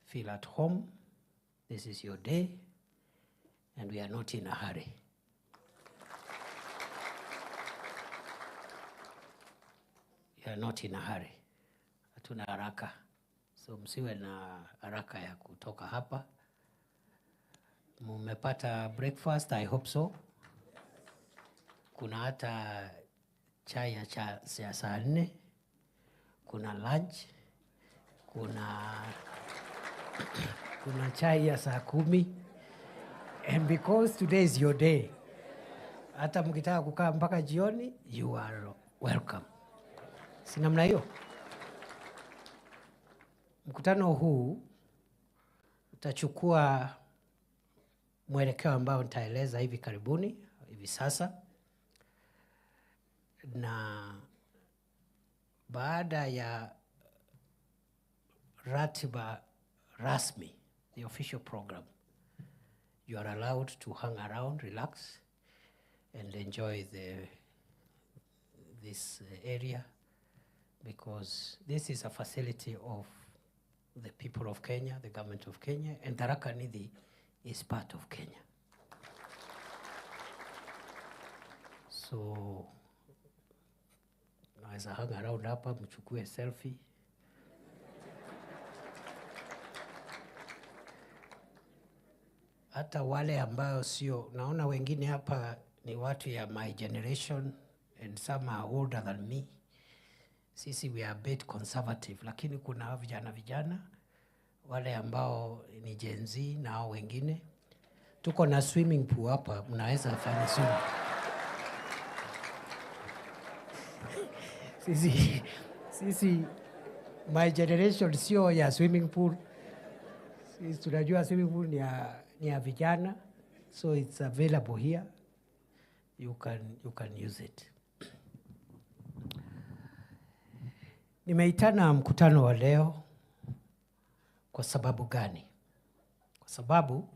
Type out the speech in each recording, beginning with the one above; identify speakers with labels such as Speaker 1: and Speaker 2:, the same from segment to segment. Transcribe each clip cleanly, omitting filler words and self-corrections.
Speaker 1: feel at home. This is your day, and we are not in a hurry. We are not in a hurry. Hatuna haraka. So msiwe na haraka ya kutoka hapa. Mumepata breakfast, I hope so. Kuna hata chai ya saa 4. Kuna lunch. Kuna chai ya saa 10. And because today is your day, hata mkitaka kukaa mpaka jioni, you are welcome. Si namna hiyo? Mkutano huu utachukua mwelekeo ambao nitaeleza hivi karibuni, hivi sasa. Na baada ya ratiba rasmi, the official program, you are allowed to hang around, relax, and enjoy this area, because this is a facility of the people of Kenya, the government of Kenya, and Tharaka Nithi is part of Kenya. So, naweza hang around hapa, mchukue selfie. Hata wale ambao sio, naona wengine hapa ni watu ya my generation, and some are older than me. Sisi we are a bit conservative, lakini kuna vijana wale ambao ni Gen Z na hao wengine. Tuko na swimming pool hapa, mnaweza fanya swimming. Sisi my generation sio ya swimming pool. Sisi tunajua swimming pool ni ya vijana, so it's available here. You can use it. Nimeitana mkutano wa leo kwa sababu gani? Kwa sababu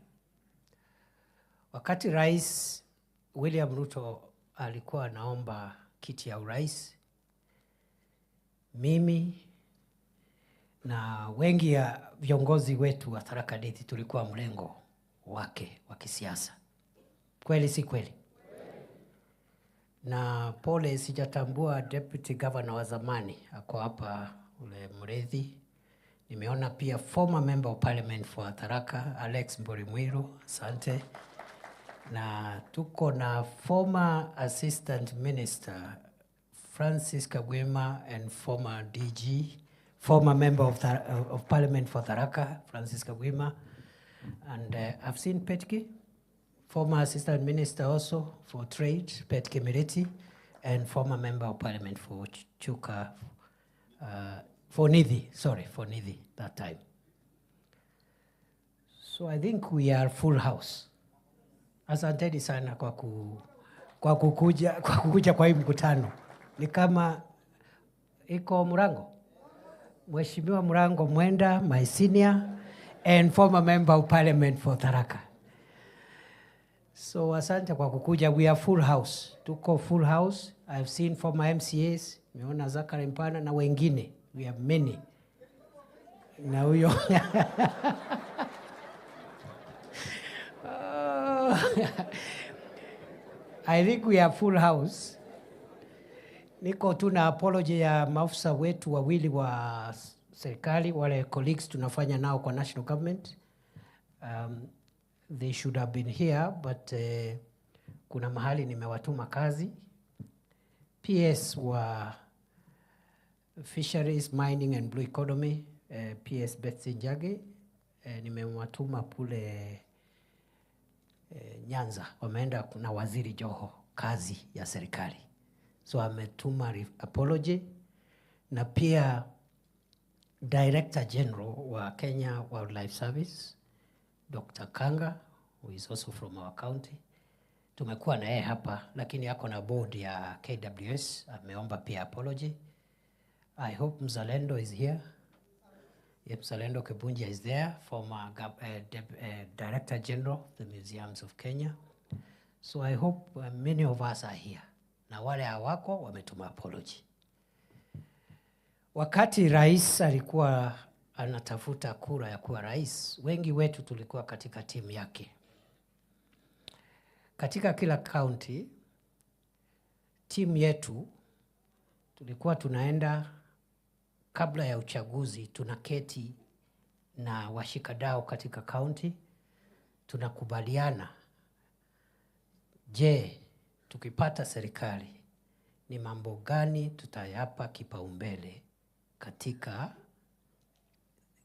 Speaker 1: wakati Rais William Ruto alikuwa anaomba kiti ya urais, mimi na wengi ya viongozi wetu wa Tharaka Nithi tulikuwa mlengo wake wa kisiasa. Kweli si kweli? Na pole sijatambua deputy governor wa zamani ako hapa, ule Mrethi. Nimeona pia former member of parliament for Tharaka, Alex Mborimwiru, asante. Na tuko na former assistant minister Francis Kagwema, and former DG, former member of parliament for Tharaka, Francis Kagwema. And I've seen Petke, former assistant minister also for trade, Petke Mireti, and former member of parliament for Chuka, for Nithi that time. So I think we are full house. Asanteni sana kwa kukuja kwa hii mkutano. Ni kama iko Murango. Mheshimiwa Murango Mwenda, my senior, and former member of parliament for Tharaka. So asante kwa kukuja. We are full house. Tuko full house. I've seen former MCAs, nimeona Zachary Mpana na wengine. We have many. Na huyo I think we are full house. Niko tuna apology ya maafisa wetu wawili wa serikali, wale colleagues tunafanya nao kwa national government. They should have been here, but kuna mahali nimewatuma kazi. PS wa Fisheries, Mining and Blue Economy, PS Betsy Njage, nimewatuma kule Nyanza. Wameenda na Waziri Joho kazi ya serikali. So ametuma apology, na pia Director General wa Kenya Wildlife Service, Dr. Kanga, who is also from our county. Tumekuwa na yeye hapa, lakini yako na board ya KWS, ameomba pia apology. I hope Mzalendo is here. Yep, Mzalendo Kebunja is there, former Director General of the Museums of Kenya. So I hope many of us are here. Na wale hawako wametuma apology. Wakati rais alikuwa anatafuta kura ya kuwa rais, wengi wetu tulikuwa katika timu yake. Katika kila county, timu yetu tulikuwa tunaenda kabla ya uchaguzi, tunaketi na washikadau katika county, tunakubaliana, je, tukipata serikali ni mambo gani tutayapa kipaumbele katika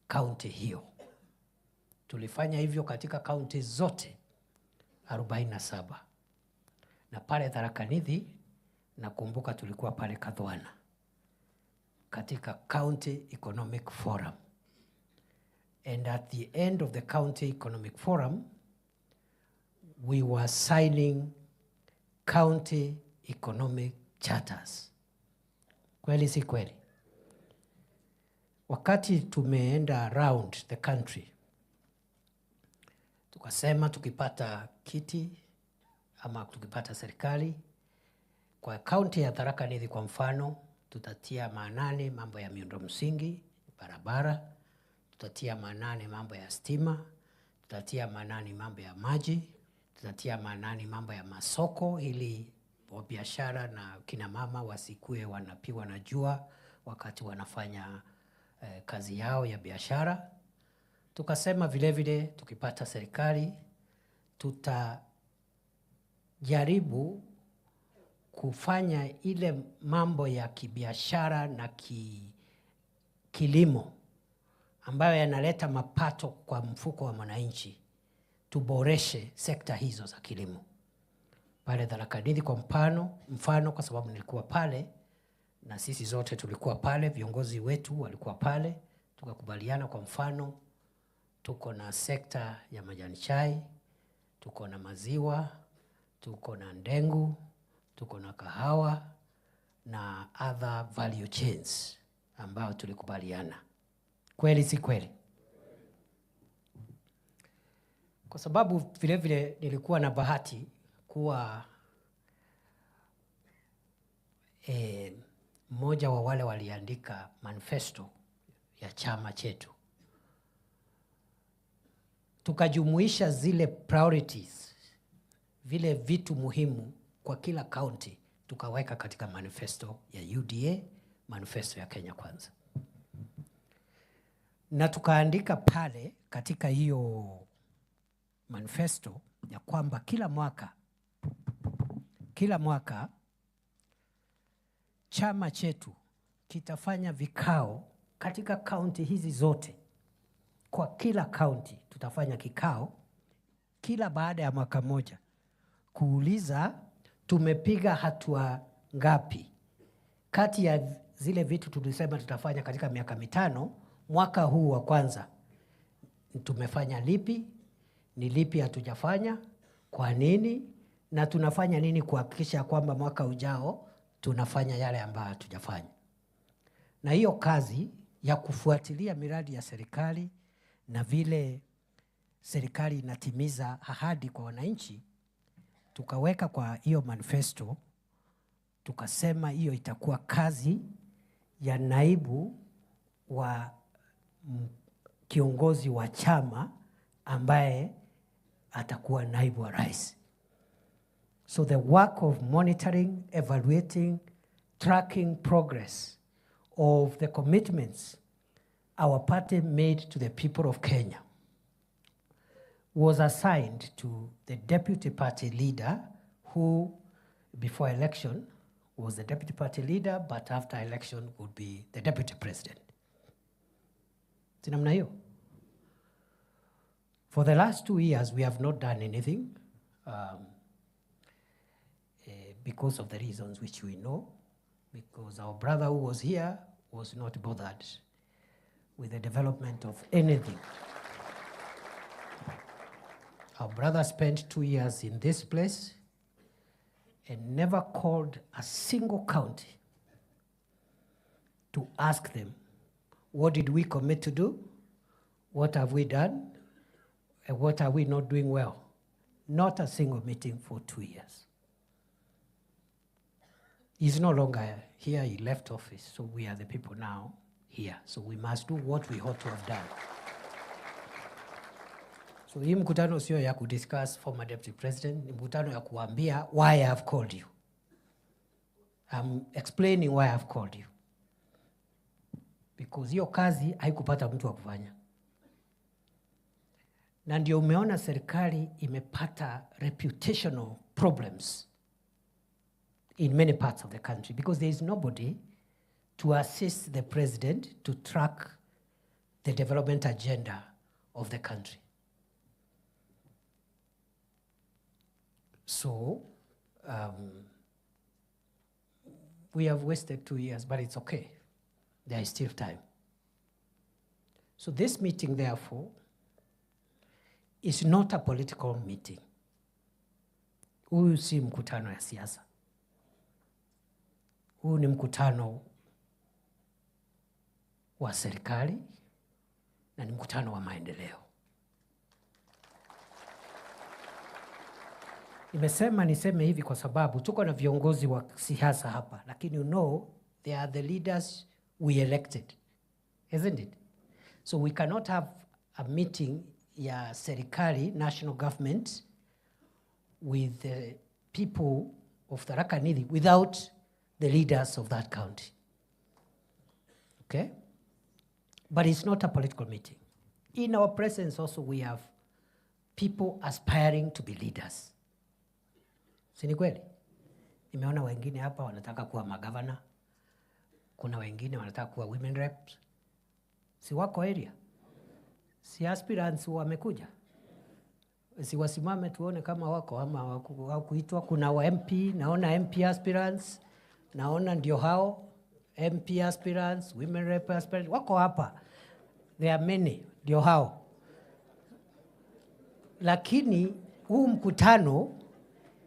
Speaker 1: county hiyo. Tulifanya hivyo katika county zote 47. Na pale Tharaka Nithi, nakumbuka tulikuwa pale Kadhwana katika County Economic Forum. And at the end of the County Economic Forum, we were signing county economic charters. Kweli si kweli? Wakati tumeenda around the country, tukasema tukipata kiti ama tukipata serikali, kwa county ya Tharaka Nithi kwa mfano, tutatia maanani mambo ya miundo msingi, barabara, tutatia maanani mambo ya stima, tutatia maanani mambo ya maji, tutatia maanani mambo ya masoko ili wabiashara na kina mama wasikue wanapigwa na jua wakati wanafanya kazi yao ya biashara. Tukasema vile vile tukipata serikali tutajaribu kufanya ile mambo ya kibiashara na kilimo ambayo yanaleta mapato kwa mfuko wa mwananchi, tuboreshe sekta hizo za kilimo. Pale Tharaka Nithi kwa mfano kwa sababu nilikuwa pale na sisi zote tulikuwa pale, viongozi wetu walikuwa pale, tukakubaliana kwa mfano tuko na sekta ya majani chai, tuko na maziwa, tuko na ndengu, tuko na kahawa na other value chains ambao tulikubaliana. Kweli si kweli? Kwa sababu vile vile nilikuwa na bahati kuwa mmoja wa wale waliandika manifesto ya chama chetu. Tukajumuisha zile priorities, vile vitu muhimu kwa kila county, tukaweka katika manifesto ya UDA, manifesto ya Kenya Kwanza. Na tukaandika pale katika hiyo manifesto ya kwamba kila mwaka chama chetu kitafanya vikao katika county hizi zote. Kwa kila county tutafanya kikao kila baada ya mwaka moja kuuliza tumepiga hatua ngapi kati ya zile vitu tulisema tutafanya katika miaka 5. Mwaka huu wa kwanza tumefanya lipi, ni lipi hatujafanya, kwa nini, na tunafanya nini kuhakikisha kwamba mwaka ujao tunafanya yale ambayo hatujafanya. Na hiyo kazi ya kufuatilia miradi ya serikali na vile serikali inatimiza ahadi kwa wananchi, tukaweka kwa hiyo manifesto, tukasema hiyo itakuwa kazi ya naibu wa kiongozi wa chama ambaye atakuwa naibu wa rais. So the work of monitoring, evaluating, tracking progress of the commitments our party made to the people of Kenya was assigned to the deputy party leader, who before election was the deputy party leader, but after election would be the deputy president. Sinamna hiyo? For the last 2 years, we have not done anything because of the reasons which we know, because our brother who was here was not bothered with the development of anything. Our brother spent 2 years in this place and never called a single county to ask them, what did we commit to do? What have we done? And what are we not doing well? Not a single meeting for 2 years. He's no longer here, he left office, so we are the people now here. So we must do what we ought to have done. So hii mkutano sio ya kudiscuss former deputy president, ni mkutano ya kuambia why I have called you. I'm explaining why I have called you. Because hiyo kazi haikupata mtu wa kufanya. Na ndio umeona serikali imepata reputational problems in many parts of the country because there is nobody to assist the president to track the development agenda of the country. So, we have wasted 2 years, but it's okay. There is still time. So this meeting, therefore, is not a political meeting. Huu si mkutano ya siasa. Huu ni mkutano wa serikali na ni mkutano wa maendeleo. Niseme hivi kwa sababu tuko na viongozi wa siasa hapa, lakini you know they are the leaders we elected, isn't it? So we cannot have a meeting ya serikali, national government, with the people of Tharaka Nithi without the leaders of that county. Okay? But it's not a political meeting. In our presence also we have people aspiring to be leaders. Si ni kweli? Nimeona wengine hapa wanataka kuwa magavana. Kuna wengine wanataka kuwa women reps. Si wako area? Si aspirants wamekuja? Si wasimame tuone kama wako ama hawakuitwa. Kuna wa MP, naona MP aspirants, naona ndio hao MP aspirants, women rep aspirants, wako hapa. There are many, ndio hao. Lakini huu mkutano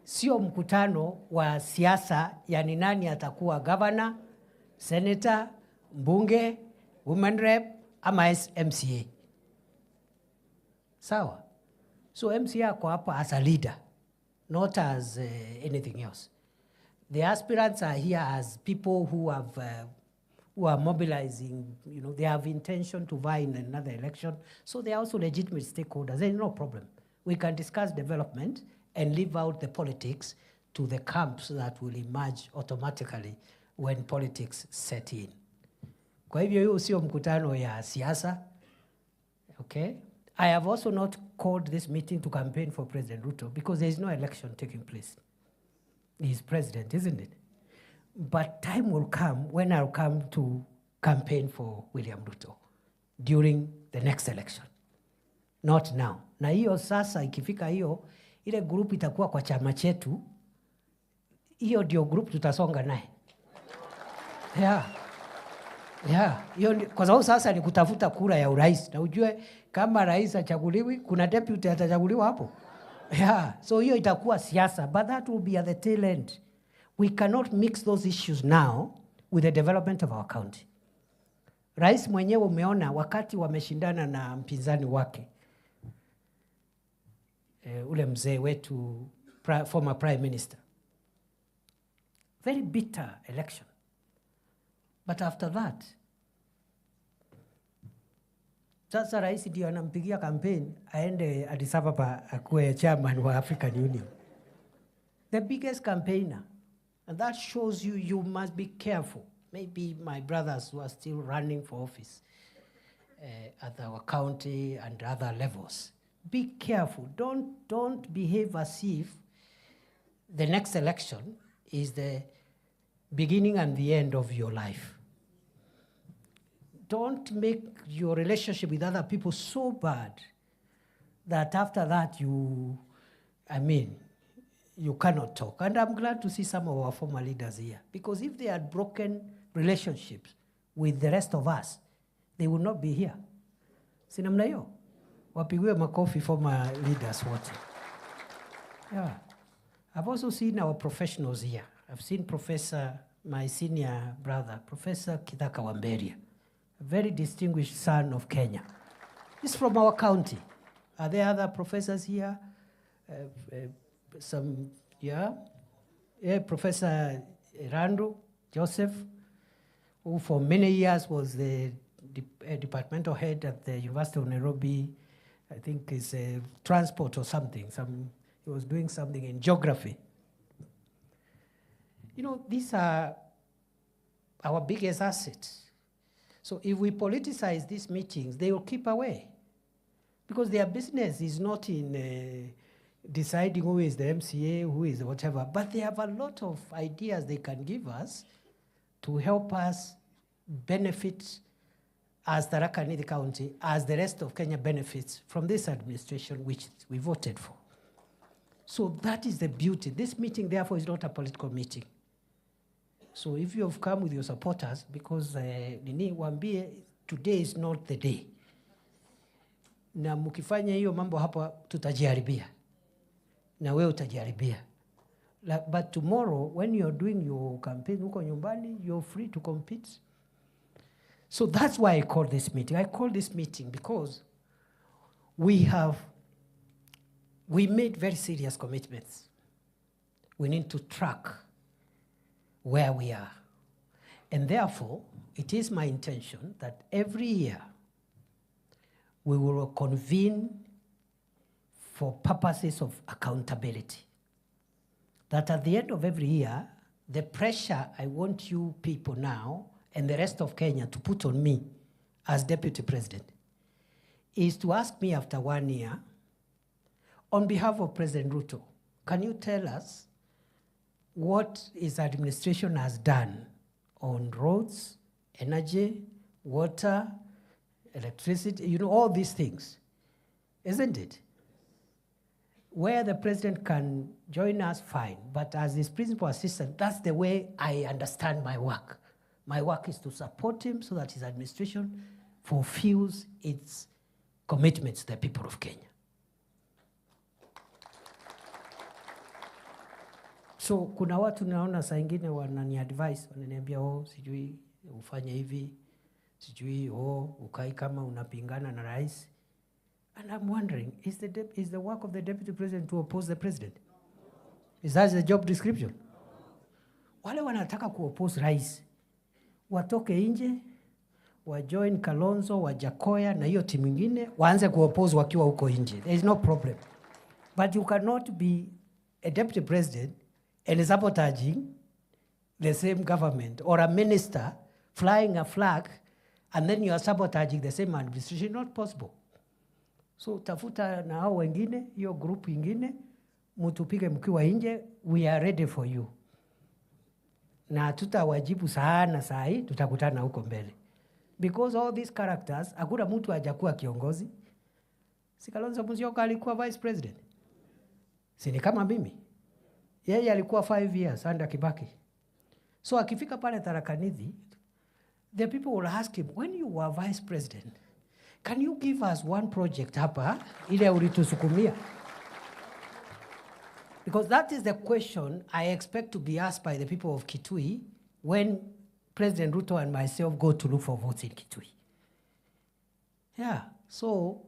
Speaker 1: sio mkutano wa siasa, yani nani atakuwa governor, senator, mbunge, women rep ama MCA. Sawa? So MCA ako hapa as a leader, not as anything else. The aspirants are here as people who are mobilizing, you know, they have intention to vie in another election. So they are also legitimate stakeholders. There is no problem. We can discuss development and leave out the politics to the camps that will emerge automatically when politics set in. Kwa hivyo hiyo sio mkutano ya siasa. Okay? I have also not called this meeting to campaign for President Ruto because there is no election taking place. He is president, isn't it? But time will come when I'll come to campaign for William Ruto during the next election. Not now. Na hiyo sasa ikifika hiyo, ile group itakuwa kwa chama chetu, hiyo ndio group tutasonga naye. Hiyo kwa sababu sasa ni kutafuta kura ya urais. Na ujue kama rais achaguliwi, kuna deputy atachaguliwa hapo. So hiyo itakuwa siasa, but that will be at the tail end. We cannot mix those issues now with the development of our county. Rais mwenyewe umeona wakati wameshindana na mpinzani wake, ule mzee wetu, former prime minister. Very bitter election. But after that, sasa rais ndio anampigia campaign aende Addis Ababa akuwe chairman wa African Union. The biggest campaigner. And that shows you must be careful. Maybe my brothers who are still running for office at our county and other levels. Be careful. Don't behave as if the next election is the beginning and the end of your life. Don't make your relationship with other people so bad that after that you cannot talk. And I'm glad to see some of our former leaders here. Because if they had broken relationships with the rest of us, they would not be here. Sinamna hiyo? Wapigiwe makofi former leaders wote. Yeah. I've also seen our professionals here. I've seen my senior brother, Professor Kithaka Wamberia, a very distinguished son of Kenya. He's from our county. Are there other professors here? Professor Randu Joseph, who for many years was the departmental head at the University of Nairobi. I think it's a transport or something. He was doing something in geography. You know, these are our biggest assets. So if we politicize these meetings, they will keep away. Because their business is not in deciding who is the MCA, who is whatever, but they have a lot of ideas they can give us to help us benefit as Tharaka and Nithi County, as the rest of Kenya benefits from this administration which we voted for. So that is the beauty. This meeting, therefore, is not a political meeting. So if you have come with your supporters, because nini waambie, today is not the day. Na mukifanya hiyo mambo hapa, tutajiharibia. Na wewe utajiharibia. But tomorrow, when you're doing your campaign, uko nyumbani, you're free to compete. So that's why I call this meeting. I call this meeting because we made very serious commitments. We need to track where we are. And therefore, it is my intention that every year we will convene for purposes of accountability. That at the end of every year, the pressure I want you people now and the rest of Kenya to put on me as Deputy President is to ask me after 1 year, on behalf of President Ruto, can you tell us what his administration has done on roads, energy, water, electricity, you know, all these things, isn't it? Where the president can join us, fine. But as his principal assistant, that's the way I understand my work. My work is to support him so that his administration fulfills its commitments to the people of Kenya. So kuna watu naona saa ingine wanani advise, wananiambia sijui ufanye hivi, sijui ukai kama unapingana na rais. And I'm wondering, is the work of the deputy president to oppose the president? Is that the job description? Wale wanataka kuoppose rais, watoke nje, wajoin Kalonzo, Wajakoya na hiyo timu ingine, waanze kuoppose wakiwa huko nje. There is no problem. But you cannot be a deputy president and sabotaging the same government, or a minister flying a flag and then you are sabotaging the same administration. Not possible. So tafuta na hao wengine, hiyo group ingine, mutupige mkiwa nje, we are ready for you. Na tutawajibu sana saa hii, tutakutana huko mbele. Because all these characters, hakuna mtu hajakuwa kiongozi. Si Kalonzo Musyoka alikuwa vice president. Si ni kama mimi. Yeye alikuwa 5 years under Kibaki. So akifika pale Tharaka Nithi, the people will ask him, when you were vice president, can you give us one project hapa ile ulitusukumia? Because that is the question I expect to be asked by the people of Kitui when President Ruto and myself go to look for votes in Kitui. Yeah, so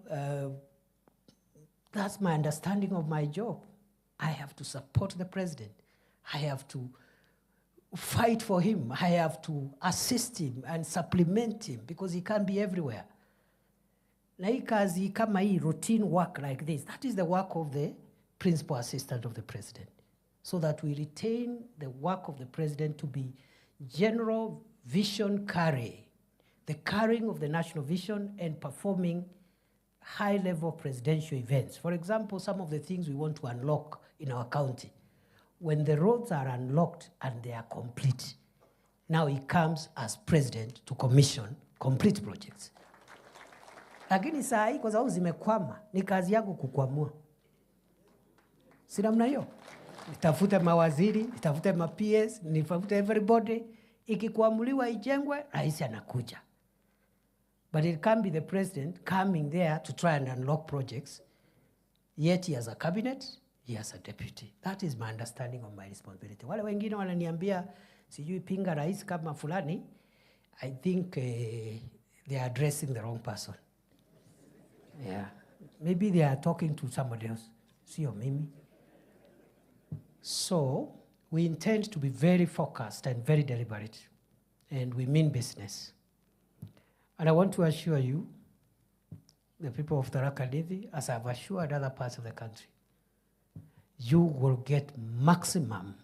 Speaker 1: that's my understanding of my job. I have to support the president. I have to fight for him. I have to assist him and supplement him because he can't be everywhere. Na hii kazi kama hii routine work like this, that is the work of the principal assistant of the president, so that we retain the work of the president to be general vision carrying, the carrying of the national vision and performing high-level presidential events. For example, some of the things we want to unlock in our county. When the roads are unlocked and they are complete, now he comes as president to commission complete projects. Lakini saa hii kwa sababu zimekwama, ni kazi yangu kukwamua. Si namna hiyo? Nitafute mawaziri, nitafute ma-PS, nitafute everybody. Ikikwamuliwa ijengwe, rais anakuja. But it can't be the president coming there to try and unlock projects. Yet he has a cabinet, he has a deputy. That is my understanding of my responsibility. Wale wengine wananiambia sijui pinga rais kama fulani, I think they are addressing the wrong person. Yeah, maybe they are talking to somebody else. Sio mimi. So we intend to be very focused and very deliberate and we mean business. And I want to assure you, the people of Tharaka Nithi, as I've assured other parts of the country, you will get maximum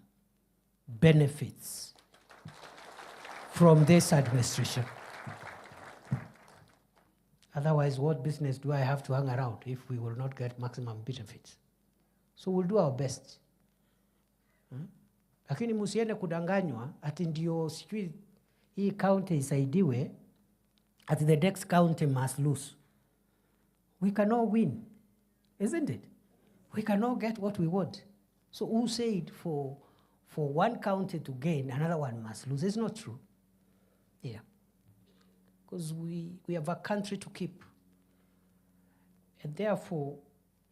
Speaker 1: benefits from this administration. Otherwise, what business do I have to hang around if we will not get maximum benefits? So we'll do our best. Lakini musiende kudanganywa ati ndio sijui hii county isaidiwe ati the next county must lose. We cannot win, isn't it? We cannot get what we want. So who said for one county to gain, another one must lose? It's not true. Yeah. Because we have a country to keep. And therefore,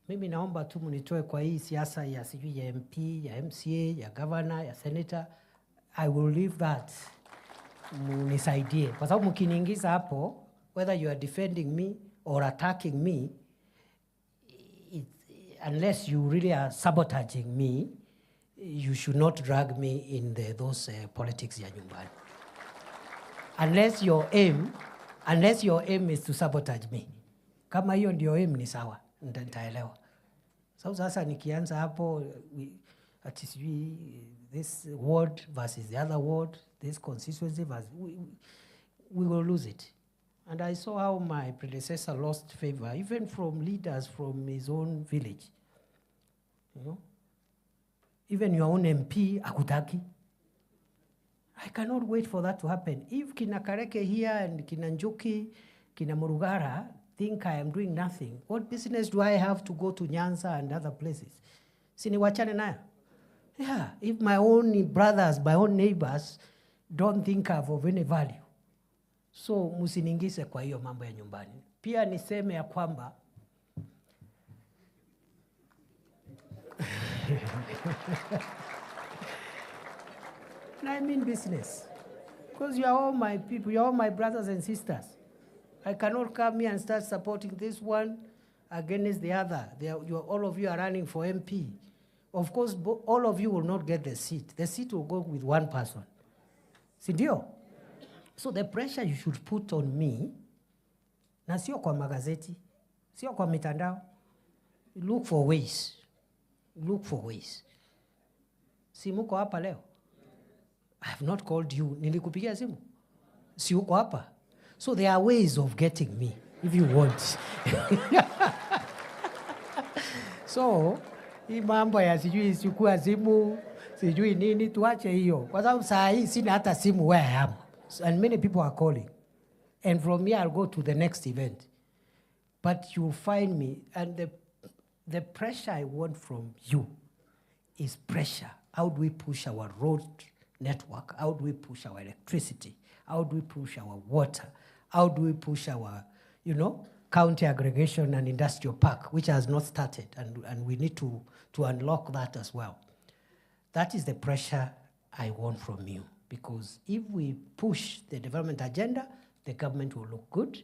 Speaker 1: mimi naomba tu munitoe kwa hii siasa ya sijui ya MP, ya MCA, ya governor, ya senator. I will leave that. Munisaidie. Kwa sababu mkiniingiza hapo, whether you are defending me or attacking me, unless you really are sabotaging me, you should not drag me in those politics ya nyumbani. Unless your aim is to sabotage me. Kama hiyo ndio aim ni sawa, nitaelewa. So sasa nikianza hapo, ati sijui this ward versus the other ward, this constituency versus, we will lose it. And I saw how my predecessor lost favor, even from leaders from his own village. You know? Even your own MP, akutaki. I cannot wait for that to happen. If Kina Kareke here and Kina Njuki, Kina Murugara think I am doing nothing, what business do I have to go to Nyanza and other places? Sini wachane nayo. Yeah, if my own brothers, my own neighbors don't think I'm of any value. So musiningise kwa hiyo mambo ya nyumbani. Pia niseme ya kwamba and I mean business. Because you are all my people, you are all my brothers and sisters. I cannot come here and start supporting this one against the other. All of you are running for MP. Of course, all of you will not get the seat. The seat will go with one person. Sindio? So the pressure you should put on me, na sio kwa magazeti, sio kwa mitandao, look for ways. Look for ways. Si muko hapa leo? I have not called you. Nilikupigia simu? Si uko hapa? So there are ways of getting me, if you want. So, hii mambo ya sijui chukua simu, sijui nini, tuache hiyo. Kwa sababu saa hii sina hata simu where I am. And many people are calling. And from here I'll go to the next event. But you'll find me, and the pressure I want from you is pressure. How do we push our road network? How do we push our electricity? How do we push our water? How do we push our, county aggregation and industrial park, which has not started, and we need to unlock that as well. That is the pressure I want from you, because if we push the development agenda, the government will look good,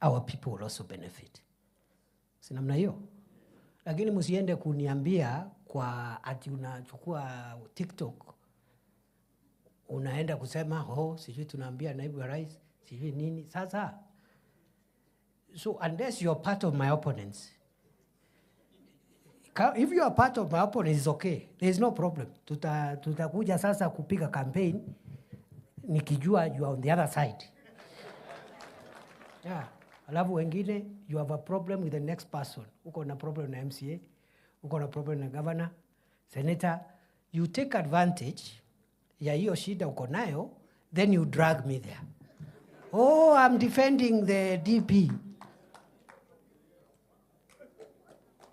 Speaker 1: our people will also benefit. Si namna hiyo? Lakini msiende kuniambia kwa ati unachukua TikTok, unaenda kusema, sijui tunaambia naibu wa rais, sijui nini. Sasa, so unless you're part of my opponents, if you are part of my opponents, it's okay. There is no problem. Tutakuja sasa kupiga campaign, nikijua you are on the other side. Yeah. Alafu wengine, you have a problem with the next person. Uko na problem na MCA, uko na problem na governor, senator. You take advantage ya hiyo shida uko nayo, then you drag me there. I'm defending the DP.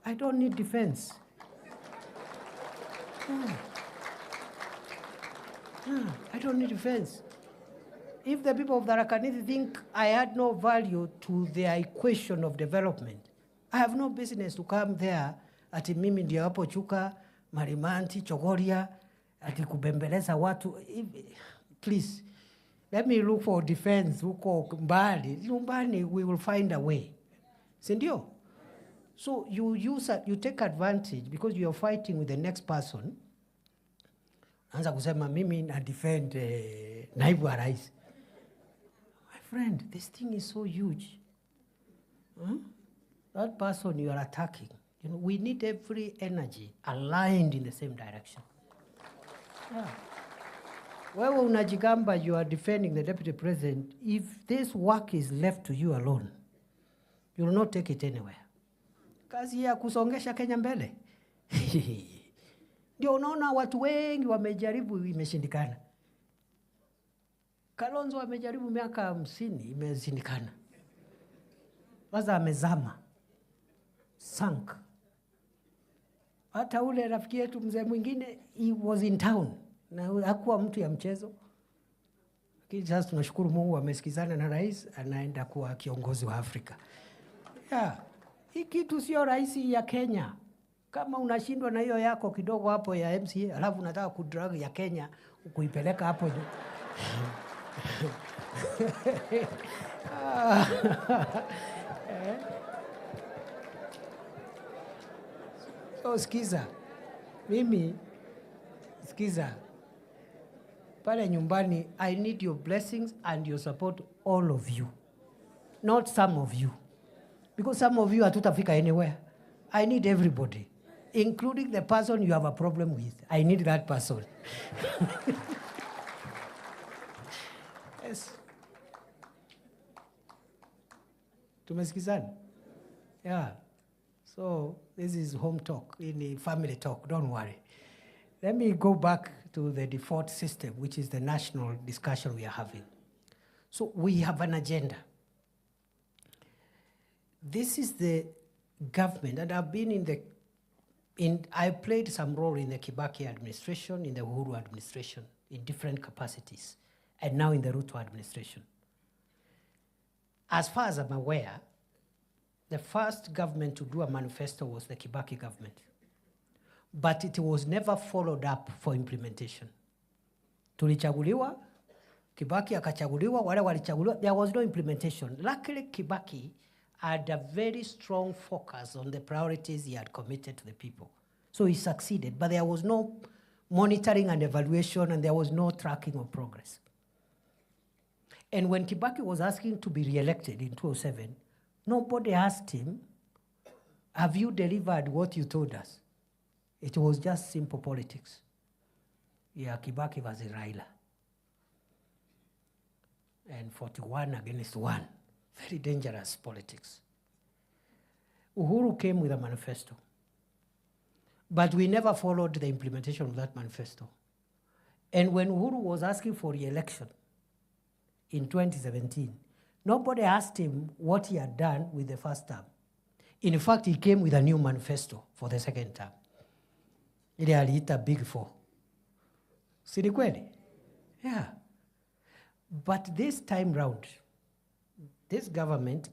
Speaker 1: I don't need defense. I don't need defense. If the people of Tharaka Nithi think I add no value to their equation of development, I have no business to come there ati mimi ndio hapo Chuka, Marimanti, Chogoria, ati kubembeleza watu. Please, let me look for defense huko mbali. Nyumbani, we will find a way. Sindio? So you take advantage because you are fighting with the next person. Anza kusema mimi na defend naibu wa rais. friend, this thing is so huge. That person you are attacking, we need every energy aligned in the same direction. Yeah. Wewe unajigamba you are defending the deputy president. If this work is left to you alone, you will not take it anywhere. Kazi ya kusongesha Kenya mbele. Ndio unaona watu wengi wamejaribu imeshindikana. Kalonzo amejaribu miaka 50 imeshindikana. Sasa amezama. Sank. Hata ule rafiki yetu mzee mwingine, he was in town. Na hakuwa mtu ya mchezo. Lakini sasa tunashukuru Mungu amesikizana na rais, anaenda kuwa kiongozi wa Afrika. Yeah. Hii kitu sio rais ya Kenya. Kama unashindwa na hiyo yako kidogo hapo ya MCA, alafu unataka kudrag ya Kenya kuipeleka hapo. So sikiza. Mimi sikiza. Pale nyumbani, I need your blessings and your support, all of you. Not some of you. Because some of you hatutafika anywhere. I need everybody, including the person you have a problem with. I need that person. Yes. Tumesikizana? Yeah. So this is home talk, in family talk, don't worry. Let me go back to the default system, which is the national discussion we are having. So we have an agenda. This is the government, and I've been I played some role in the Kibaki administration, in the Uhuru administration, in different capacities, and now in the Ruto administration. As far as I'm aware, the first government to do a manifesto was the Kibaki government. But it was never followed up for implementation. Tulichaguliwa, Kibaki akachaguliwa, wale walichaguliwa, there was no implementation. Luckily, Kibaki had a very strong focus on the priorities he had committed to the people. So he succeeded, but there was no monitoring and evaluation, and there was no tracking of progress. And when Kibaki was asking to be re-elected in 2007, nobody asked him, have you delivered what you told us? It was just simple politics. Yeah, Kibaki was a Raila. And 41 against 1. Very dangerous politics. Uhuru came with a manifesto. But we never followed the implementation of that manifesto. And when Uhuru was asking for re-election in 2017, nobody asked him what he had done with the first term. In fact, he came with a new manifesto for the second term. Ile aliita Big Four. Si ni kweli? Yeah. But this time round, this government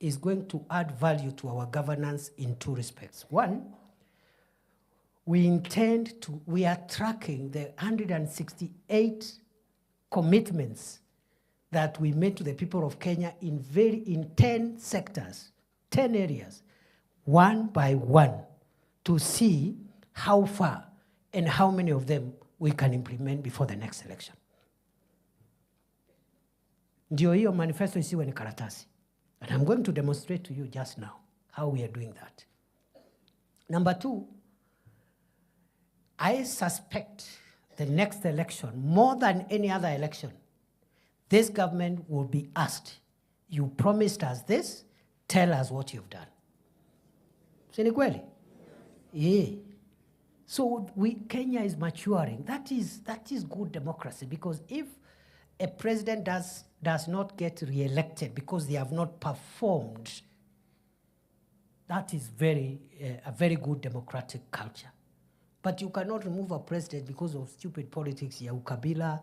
Speaker 1: is going to add value to our governance in two respects. One, we are tracking the 168 commitments that we made to the people of Kenya in 10 sectors, 10 areas, one by one, to see how far and how many of them we can implement before the next election. Ndio hiyo manifesto isiwe ni karatasi. And I'm going to demonstrate to you just now how we are doing that. Number two, I suspect the next election, more than any other election, this government will be asked, you promised us this, tell us what you've done. Si ni kweli? Yeah. So Kenya is maturing. That is good democracy, because if a president does not get re-elected because they have not performed, that is a very good democratic culture. But you cannot remove a president because of stupid politics ya ukabila,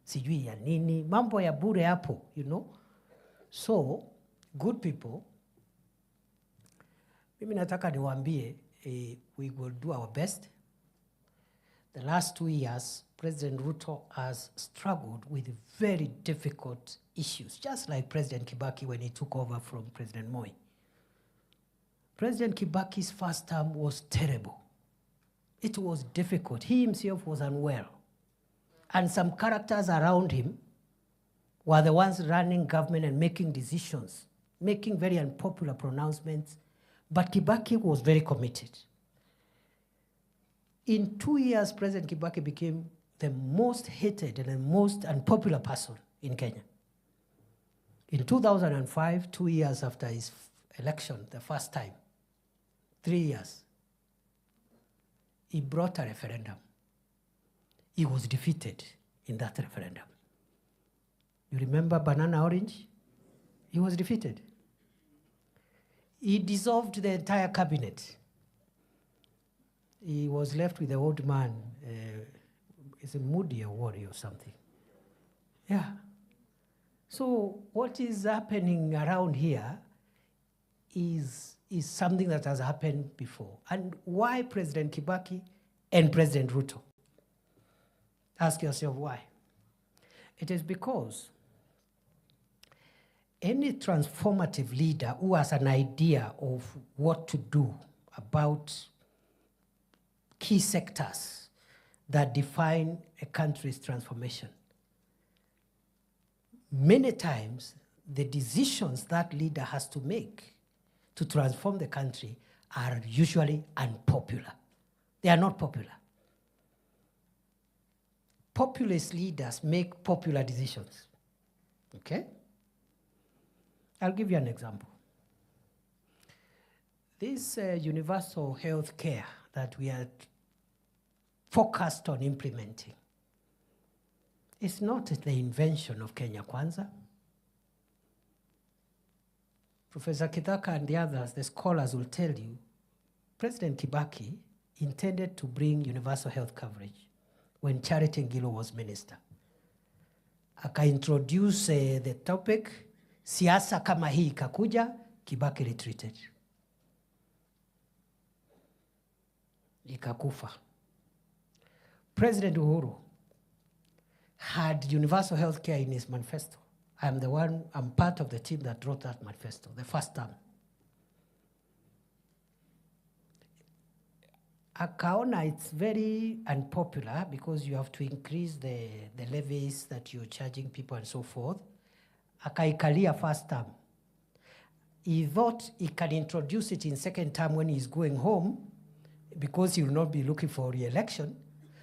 Speaker 1: sijui ya nini, mambo ya bure hapo, you know. So, good people, mimi nataka niwaambie, we will do our best. The last 2 years, President Ruto has struggled with very difficult issues, just like President Kibaki when he took over from President Moi. President Kibaki's first term was terrible. It was difficult. He himself was unwell. And some characters around him were the ones running government and making decisions, making very unpopular pronouncements, but Kibaki was very committed. In 2 years, President Kibaki became the most hated and the most unpopular person in Kenya. In 2005, 2 years after his election, the first time, 3 years, he brought a referendum. He was defeated in that referendum. You remember Banana Orange? He was defeated. He dissolved the entire cabinet. He was left with the old man, is a Moody Award or something. Yeah. So what is happening around here is something that has happened before. And why President Kibaki and President Ruto? Ask yourself why. It is because any transformative leader who has an idea of what to do about key sectors that define a country's transformation, many times the decisions that leader has to make to transform the country are usually unpopular. They are not popular. Populist leaders make popular decisions, okay? I'll give you an example. This universal health care that we are focused on implementing, it's not the invention of Kenya Kwanza. Professor Tharaka and the others, the scholars will tell you, President Kibaki intended to bring universal health coverage when Charity Ngilo was minister. Aka-introduce the topic, siasa kama hii ikakuja, Kibaki retreated. Ikakufa. President Uhuru had universal health care in his manifesto. I'm part of the team that wrote that manifesto, the first term. Akaona it's very unpopular because you have to increase the levies that you're charging people and so forth. Akaikalia first term. He thought he can introduce it in second term when he's going home because he will not be looking for re-election.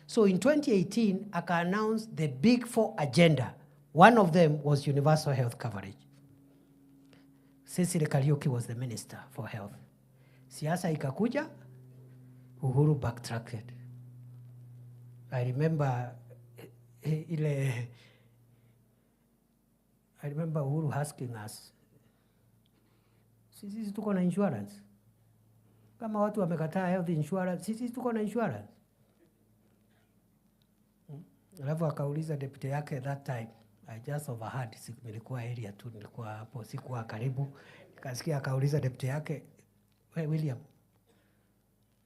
Speaker 1: So in 2018, Aka announced the Big Four agenda. One of them was universal health coverage. Cecily Kariuki was the minister for health. Siasa ikakuja, Uhuru backtracked. I remember Uhuru asking us, sisi tuko na insurance? Kama watu wamekataa health insurance, sisi tuko na insurance? Alafu akauliza deputy yake that time. I just overheard, nilikuwa area tu, nilikuwa hapo, sikuwa karibu. Nikasikia akauliza deputy yake, "Hey William,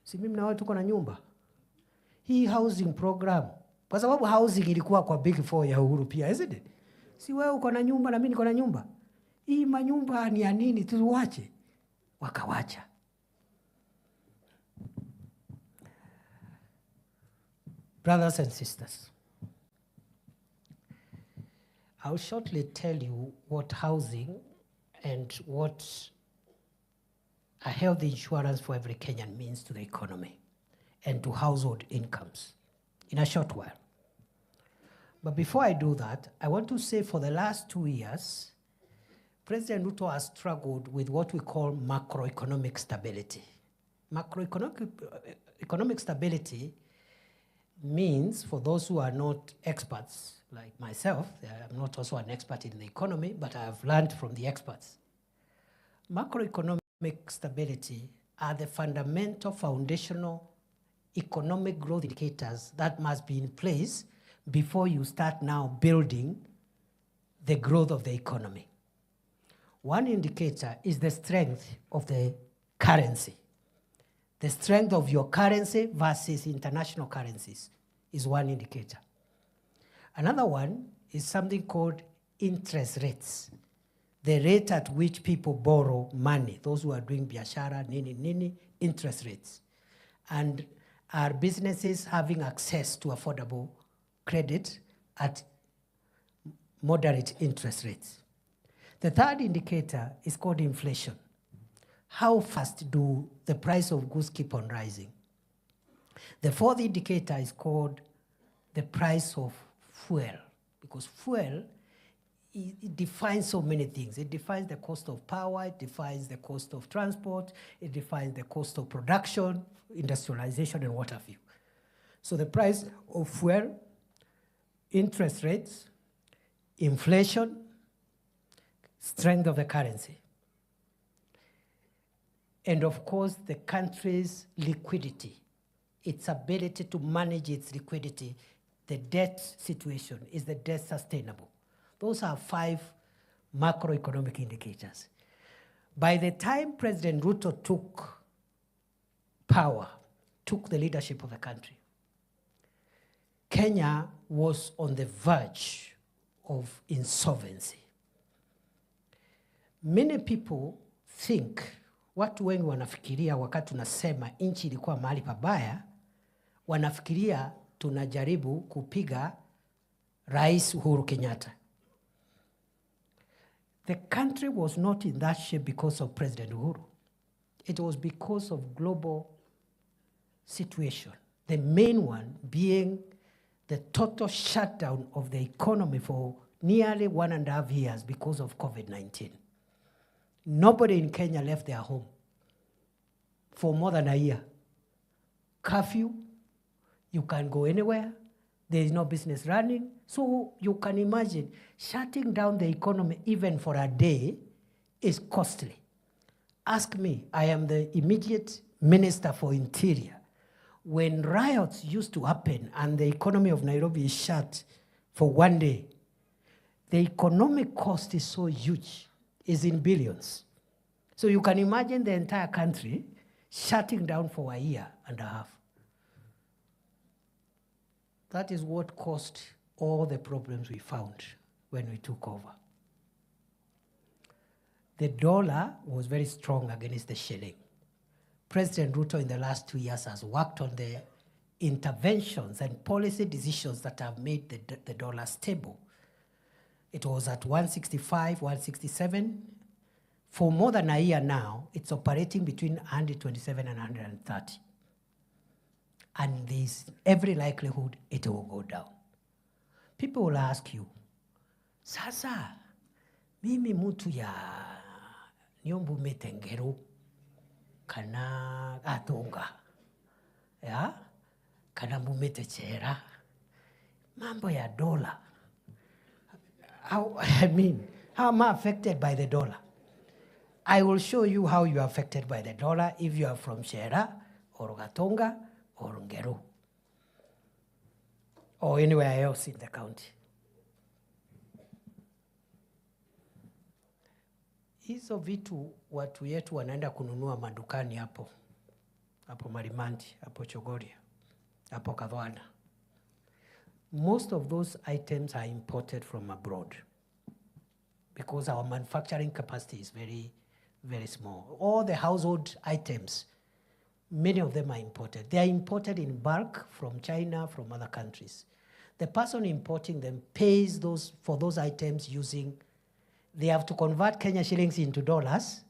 Speaker 1: si mimi na wewe tuko na nyumba? Hii housing program, kwa sababu housing ilikuwa kwa Big Four ya Uhuru pia, isn't it? Si wewe uko na nyumba na mimi niko na nyumba. Hii manyumba ni ya nini, tuwache?" Wakawacha. Brothers and sisters, I'll shortly tell you what housing and what a health insurance for every Kenyan means to the economy and to household incomes in a short while. But before I do that, I want to say for the last 2 years, President Ruto has struggled with what we call macroeconomic stability. Macroeconomic stability means, for those who are not experts like myself, I'm not also an expert in the economy, but I have learned from the experts. Macroeconomic stability are the fundamental foundational economic growth indicators that must be in place before you start now building the growth of the economy. One indicator is the strength of the currency. The strength of your currency versus international currencies is one indicator. Another one is something called interest rates. The rate at which people borrow money, those who are doing biashara, nini, interest rates. And are businesses having access to affordable credit at moderate interest rates. The third indicator is called inflation. How fast do the price of goods keep on rising? The fourth indicator is called the price of fuel, because fuel, it defines so many things. It defines the cost of power, it defines the cost of transport, it defines the cost of production, industrialization, and what have you. So the price of fuel, interest rates, inflation, strength of the currency, and of course the country's liquidity, its ability to manage its liquidity, the debt situation, is the debt sustainable? Those are 5 macroeconomic indicators. By the time President Ruto took power, took the leadership of the country, Kenya was on the verge of insolvency. Many people think, watu wengi wanafikiria wakati tunasema nchi ilikuwa mahali pabaya, wanafikiria tunajaribu kupiga Rais Uhuru Kenyatta. The country was not in that shape because of President Uhuru. It was because of global situation. The main one being the total shutdown of the economy for nearly 1.5 years because of COVID-19. Nobody in Kenya left their home for more than a year. Curfew, you can't go anywhere. There is no business running. So you can imagine shutting down the economy even for a day is costly. Ask me, I am the immediate Minister for Interior. When riots used to happen and the economy of Nairobi is shut for one day, the economic cost is so huge, is in billions. So you can imagine the entire country shutting down for 1.5 years. That is what caused all the problems we found when we took over. The dollar was very strong against the shilling. President Ruto in the last 2 years has worked on the interventions and policy decisions that have made the dollar stable. It was at 165, 167. For more than 1 year now, it's operating between 127 and 130. And there's every likelihood it will go down. People will ask you, sasa, mimi mutu ya nyombu metengero kana atunga, ya? Kana mbumete chera, mambo ya dollar. How am I affected by the dollar? I will show you how you are affected by the dollar if you are from Shera or Gatonga or Ngeru or anywhere else in the county. Hizo vitu watu yetu wanaenda kununua madukani hapo Marimanti, hapo Chogoria, hapo Kadhwana. Most of those items are imported from abroad because our manufacturing capacity is very, very small. All the household items, many of them are imported. They are imported in bulk from China, from other countries. The person importing them pays for those items using, they have to convert Kenya shillings into dollars.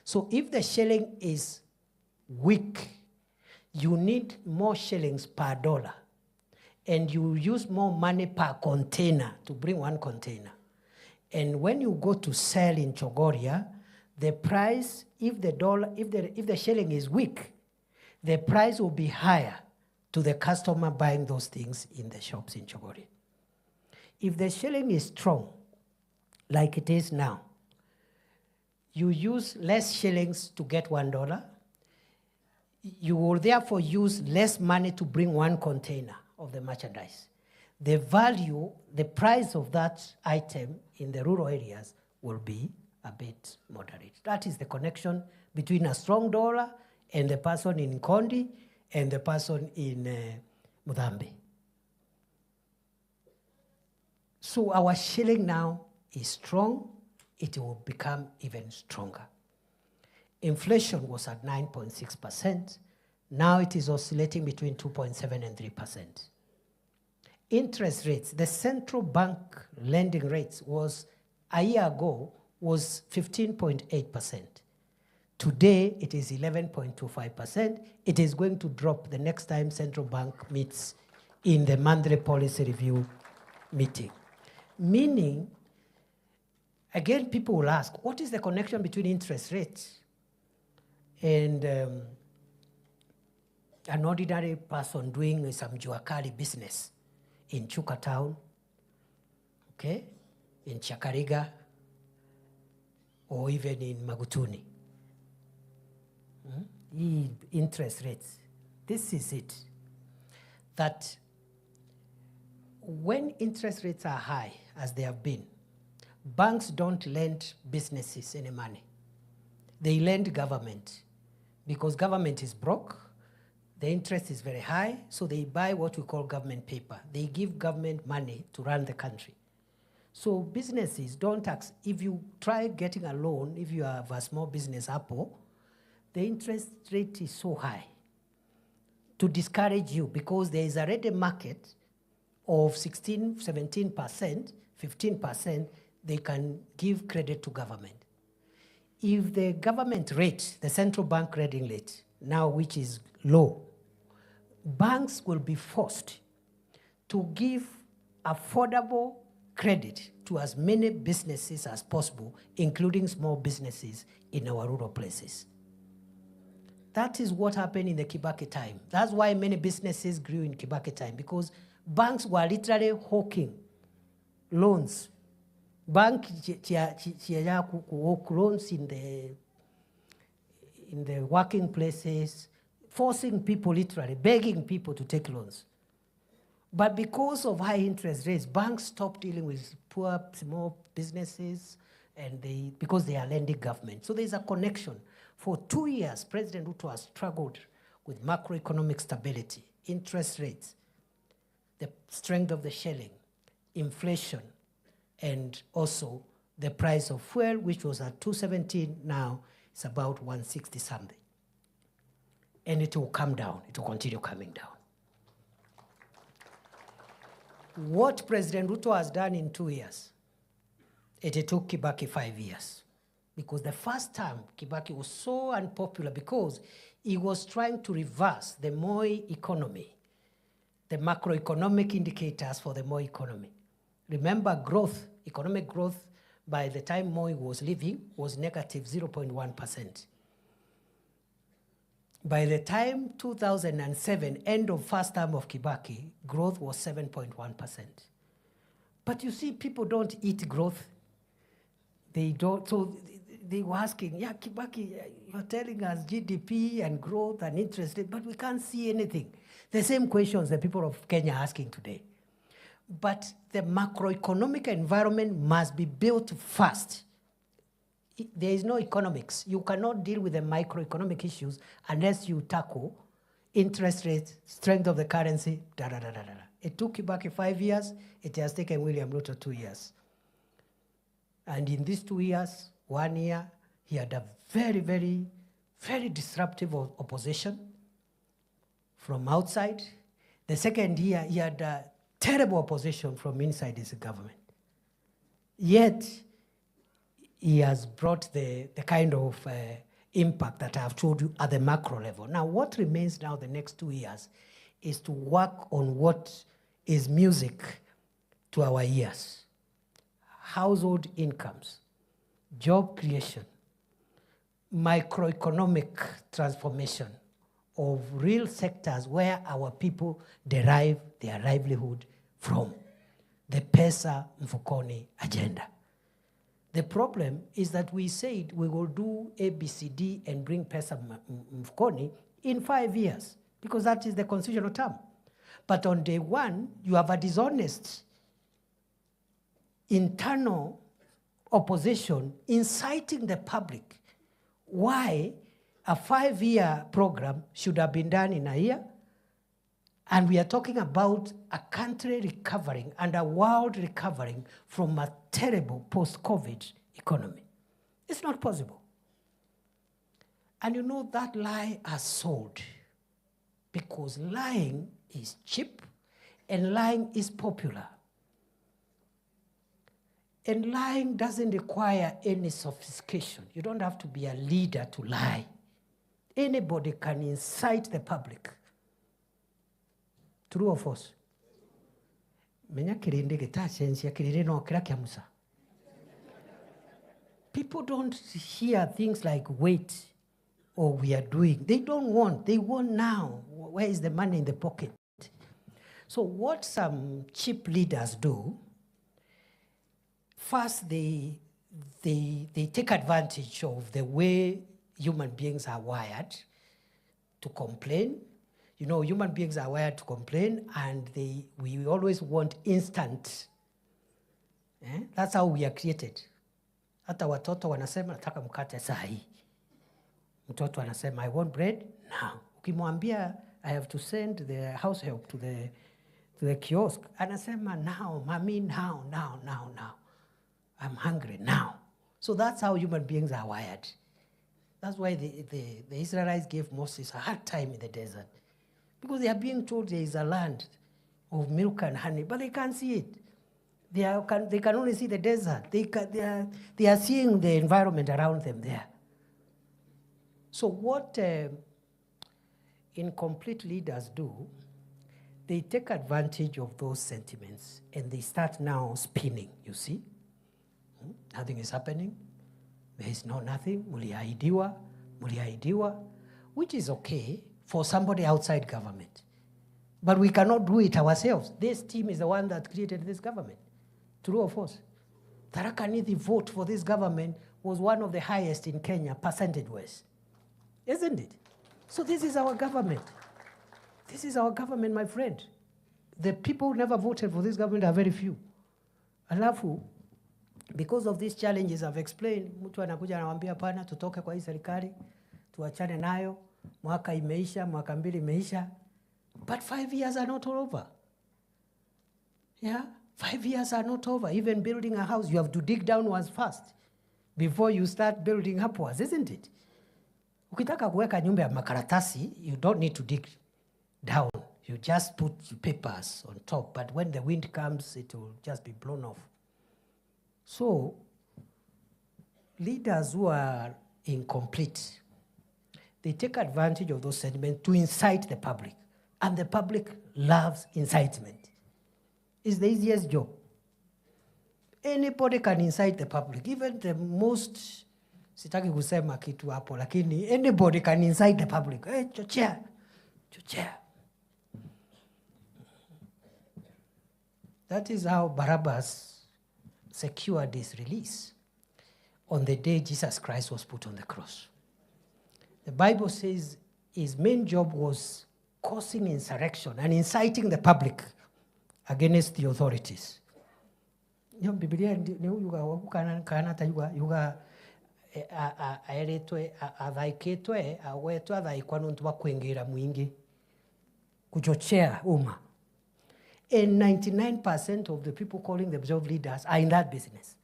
Speaker 1: So if the shilling is weak, you need more shillings per dollar. And you use more money per container to bring one container. And when you go to sell in Chogoria, the price, if the shilling is weak, the price will be higher to the customer buying those things in the shops in Chogoria. If the shilling is strong, like it is now, you use less shillings to get $1. You will therefore use less money to bring one container of the merchandise. The value, the price of that item in the rural areas will be a bit moderate. That is the connection between a strong dollar and the person in Kondi and the person in Mudambe. So our shilling now is strong. It will become even stronger. Inflation was at 9.6%. Now it is oscillating between 2.7 and 3%. interest rates, the central bank lending rates was, a year ago, was 15.8%. Today, it is 11.25%. It is going to drop the next time central bank meets in the monthly policy review meeting. Meaning, again, people will ask, what is the connection between interest rates and an ordinary person doing some juakali business in Chuka Town, okay, in Chakariga, or even in Magutuni? Interest rates. This is it. That when interest rates are high, as they have been, banks don't lend businesses any money. They lend government because government is broke, the interest is very high, so they buy what we call government paper. They give government money to run the country. So businesses don't if you try getting a loan, if you have a small business, Apple, the interest rate is so high to discourage you because there is already a market of 16, 17%, 15%, they can give credit to government. If the government rate, the central bank rating rate, now which is low, banks will be forced to give affordable credit to as many businesses as possible, including small businesses in our rural places. That is what happened in the Kibaki time. That's why many businesses grew in Kibaki time, because banks were literally hawking loans. Bank loans in the working places, forcing people, literally begging people to take loans. But because of high interest rates, banks stopped dealing with poor small businesses, and because they are lending government. So there's a connection. For 2 years, President Ruto has struggled with macroeconomic stability, interest rates, the strength of the shilling, inflation, and also the price of fuel, which was at 217, now it's about 160 something. And it will come down, it will continue coming down. What President Ruto has done in 2 years, it took Kibaki 5 years. Because the first time, Kibaki was so unpopular because he was trying to reverse the Moi economy, the macroeconomic indicators for the Moi economy. Remember, growth, economic growth, by the time Moi was leaving, was negative 0.1%. By the time 2007, end of first term of Kibaki, growth was 7.1%. But you see, people don't eat growth. They don't, so they were asking, yeah, Kibaki, you're telling us GDP and growth and interest rate, but we can't see anything. The same questions the people of Kenya are asking today. But the macroeconomic environment must be built first. There is no economics. You cannot deal with the microeconomic issues unless you tackle interest rates, strength of the currency, da da da da da. It took Kibaki 5 years. It has taken William Ruto 2 years. And in these 2 years, 1 year, he had a very, very, very disruptive opposition from outside. The second year, he had a terrible opposition from inside his government. Yet, he has brought the kind of impact that I have told you at the macro level. Now, what remains now the next 2 years is to work on what is music to our ears. Household incomes, job creation, microeconomic transformation of real sectors where our people derive their livelihood from. The Pesa Mfukoni agenda. The problem is that we said we will do ABCD and bring Pesa Mfukoni in 5 years, because that is the constitutional term. But on day one, you have a dishonest internal opposition inciting the public why a 5-year program should have been done in a year. And we are talking about a country recovering and a world recovering from a terrible post-COVID economy. It's not possible. And you know that lie has sold, because lying is cheap, And lying is popular. And lying doesn't require any sophistication. You don't have to be a leader to lie. Anybody can incite the public. True or false? People don't hear things like wait or we are doing. They don't want. They want now. Where is the money in the pocket? So what some cheap leaders do, first they take advantage of the way human beings are wired to complain. You know, human beings are wired to complain, and we always want instant. That's how we are created. Hata watoto wanasema nataka mkate saa hii. Mtoto anasema I want bread now. Ukimwambia I have to send the house help to the kiosk, anasema now, mommy, now. I'm hungry now. So that's how human beings are wired. That's why the Israelites gave Moses a hard time in the desert. Because they are being told there is a land of milk and honey, but they can't see it. They can only see the desert. They are seeing the environment around them there. So what incomplete leaders do, they take advantage of those sentiments and they start now spinning, you see? Nothing is happening. There is nothing. Muliahidiwa, which is okay for somebody outside government. But we cannot do it ourselves. This team is the one that created this government. True or false? Tharaka Nithi vote for this government was one of the highest in Kenya, percentage-wise. Isn't it? So this is our government. This is our government, my friend. The people who never voted for this government are very few. Alafu, because of these challenges I've explained, mtu anakuja anawambia pana, tutoke kwa hii serikali, tuachane nayo, mwaka imeisha, mwaka mbili imeisha. But 5 years are not all over. Yeah? 5 years are not over. Even building a house, you have to dig downwards first before you start building upwards, isn't it? Ukitaka kuweka nyumba ya makaratasi, you don't need to dig down. You just put papers on top, but when the wind comes, it will just be blown off. So, leaders who are incomplete, they take advantage of those sentiments to incite the public. And the public loves incitement. It's the easiest job. Anybody can incite the public, even the most, sitaki kusema kitu hapo, lakini anybody can incite the public. Hey, chochea. That is how Barabbas secured his release on the day Jesus Christ was put on the cross. The Bible says his main job was causing insurrection and inciting the public against the authorities. Biblia yuga aeretwe athaikitwe awetwe athaikwa nuntu wa kwingira mwingi kuchochea umma. And 99% of the people calling themselves leaders are in that business.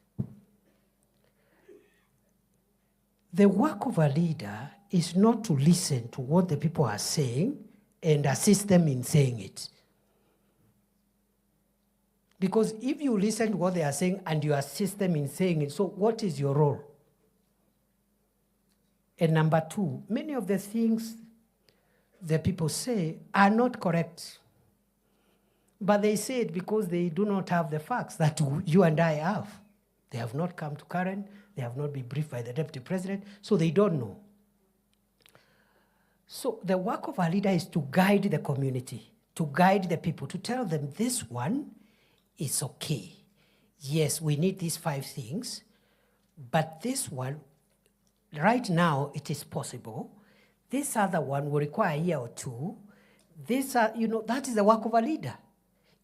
Speaker 1: The work of a leader is not to listen to what the people are saying and assist them in saying it. Because if you listen to what they are saying and you assist them in saying it, so what is your role? And number two, many of the things the people say are not correct. But they say it because they do not have the facts that you and I have. They have not come to current, they have not been briefed by the deputy president, so they don't know. So the work of a leader is to guide the community, to guide the people, to tell them this one is okay. Yes, we need these 5 things, but this one, right now, it is possible. This other one will require a year or 2. That is the work of a leader.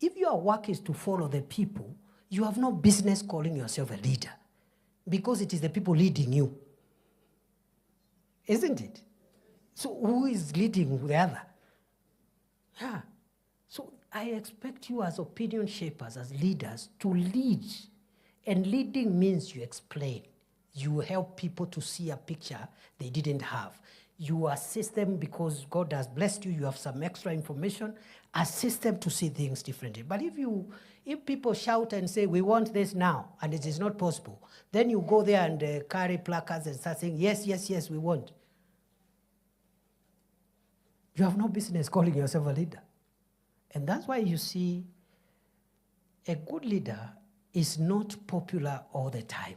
Speaker 1: If your work is to follow the people, you have no business calling yourself a leader because it is the people leading you. Isn't it? So who is leading the other? Yeah. So I expect you as opinion shapers, as leaders, to lead. And leading means you explain. You help people to see a picture they didn't have. You assist them because God has blessed you, you have some extra information, assist them to see things differently. But if people shout and say, we want this now, and it is not possible, then you go there and carry placards and start saying, yes, yes, yes, we want. You have no business calling yourself a leader. And that's why you see a good leader is not popular all the time.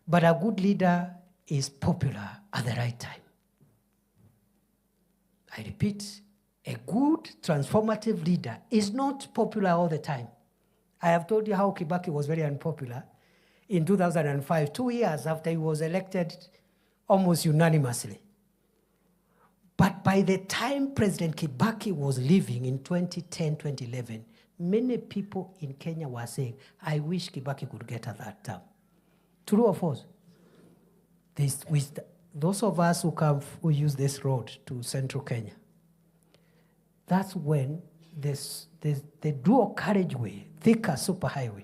Speaker 1: But a good leader is popular at the right time. I repeat, a good transformative leader is not popular all the time. I have told you how Kibaki was very unpopular in 2005, 2 years after he was elected almost unanimously. But by the time President Kibaki was leaving in 2010, 2011, many people in Kenya were saying, I wish Kibaki could get at that term. True or false? Those of us who use this road to central Kenya, that's when the dual carriageway, Thika superhighway,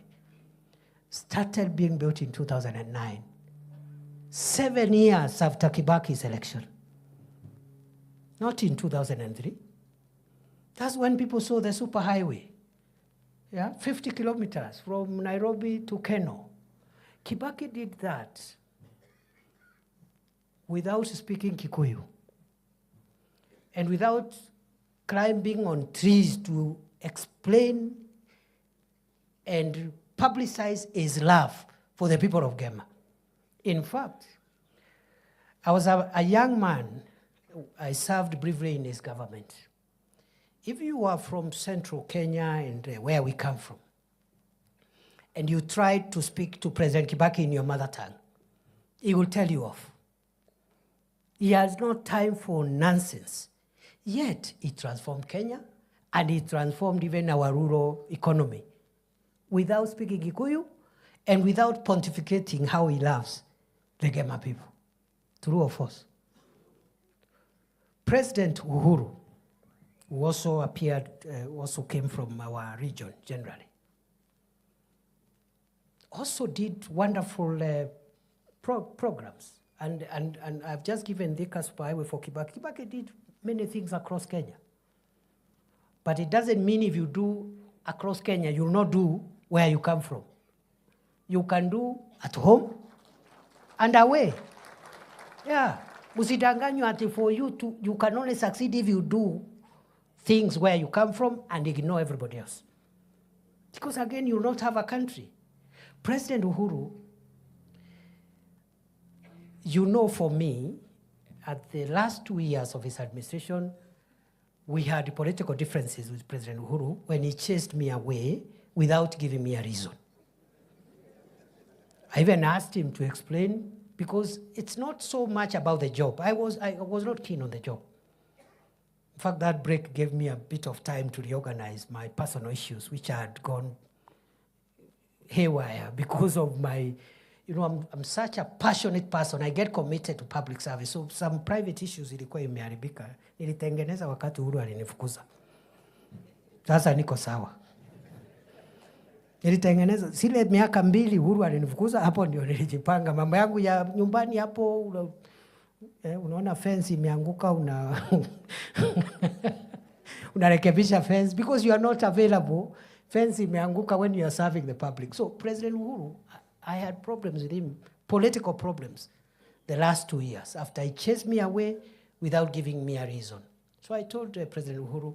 Speaker 1: started being built in 2009, 7 years after Kibaki's election. Not in 2003. That's when people saw the superhighway. Yeah, 50 kilometers from Nairobi to Keno. Kibaki did that without speaking Kikuyu and without climbing on trees to explain and publicize his love for the people of Gema. In fact, I was a young man. I served briefly in his government. If you are from central Kenya and where we come from, and you try to speak to President Kibaki in your mother tongue, he will tell you off. He has no time for nonsense. Yet, he transformed Kenya, and he transformed even our rural economy without speaking Kikuyu and without pontificating how he loves the Gema people. True or false? President Uhuru, who also appeared, also came from our region generally, also did wonderful programs. And I've just given the Superhighway for Kibaki. Kibaki did many things across Kenya. But it doesn't mean if you do across Kenya, you'll not do where you come from. You can do at home and away. Yeah. Usidanganywa ati for you can only succeed if you do things where you come from and ignore everybody else. Because again, you'll not have a country. President Uhuru, you know, for me, at the last 2 years of his administration, we had political differences with President Uhuru when he chased me away without giving me a reason. I even asked him to explain, because it's not so much about the job. I was not keen on the job. In fact, that break gave me a bit of time to reorganize my personal issues, which had gone haywire because of my, I'm such a passionate person. I get committed to public service. So some private issues ilikuwa imeharibika. Nilitengeneza wakati Uhuru alinifukuza. Sasa niko sawa. Nilitengeneza zile miaka 2 Uhuru alinifukuza, hapo ndio nilijipanga mambo yangu ya nyumbani hapo. Unaona fence imeanguka, unarekebisha fence because you are not available. Fence imeanguka when you are serving the public. So President Uhuru, I had problems with him, political problems, the last 2 years after he chased me away without giving me a reason. So I told President Uhuru,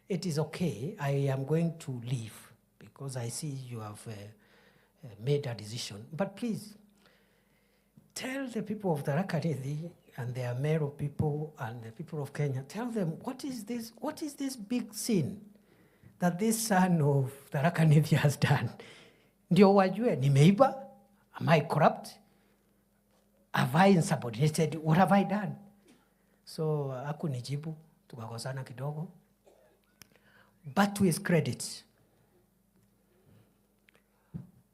Speaker 1: it is okay, I am going to leave because I see you have made a decision. But please, tell the people of Tharaka Nithi and their Meru people and the people of Kenya, tell them, what is this big sin that this son of Tharaka Nithi has done? Ndio wajue, nimeiba? Am I corrupt? Have I insubordinated? What have I done? So, hakunijibu, tukakosana kidogo. But to his credit,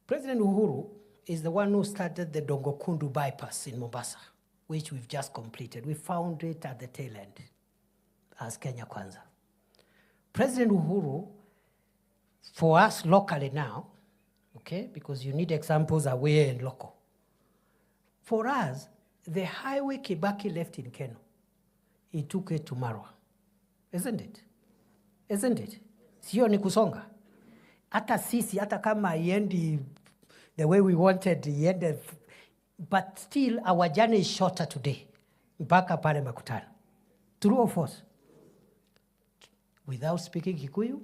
Speaker 1: President Uhuru is the one who started the Dongokundu bypass in Mombasa, which we've just completed. We found it at the tail end as Kenya Kwanza. President Uhuru, for us locally now, okay, because you need examples away and local. For us, The highway Kibaki left in Keno, he took it to Marwa. Isn't it? Isn't it? Sio ni kusonga. Hata sisi, hata kama iendi the way we wanted, iende, but still our journey is shorter today. Mpaka pale Makutano. True or false? Without speaking Kikuyu,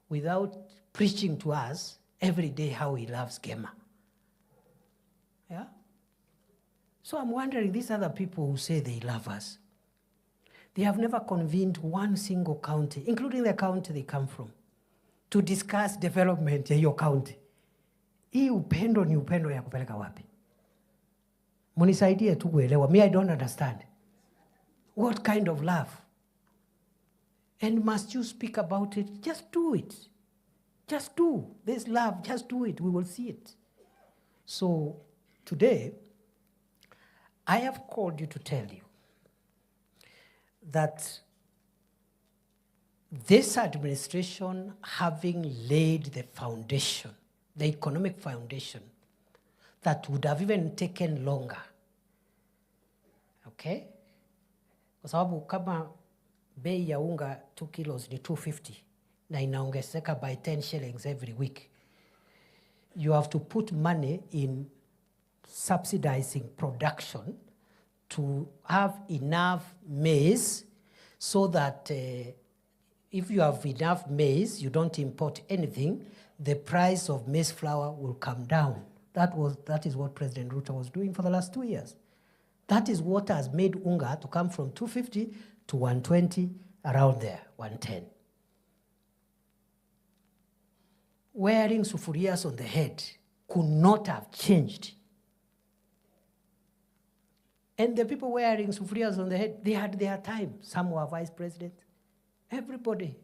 Speaker 1: without preaching to us every day how he loves Gema. Yeah? So I'm wondering, these other people who say they love us, they have never convened one single county, including the county they come from, to discuss development ya hiyo county. Hii upendo ni upendo ya kupeleka wapi? Munisaidie tu kuelewa. Me, I don't understand. What kind of love? And must you speak about it? Just do it. Just do. This love, just do it. We will see it. So today, I have called you to tell you that this administration, having laid the foundation, the economic foundation, that would have even taken longer. Okay? Kwa sababu kama bei ya unga 2 kilos ni 250 na inaongezeka by 10 shillings every week, you have to put money in subsidizing production to have enough maize so that if you have enough maize, you don't import anything, the price of maize flour will come down. That is what President Ruto was doing for the last 2 years. That is what has made unga to come from 250 to 120, around there, 110. Wearing sufurias on the head could not have changed. And the people wearing sufurias on the head, they had their time. Some were vice president. Everybody.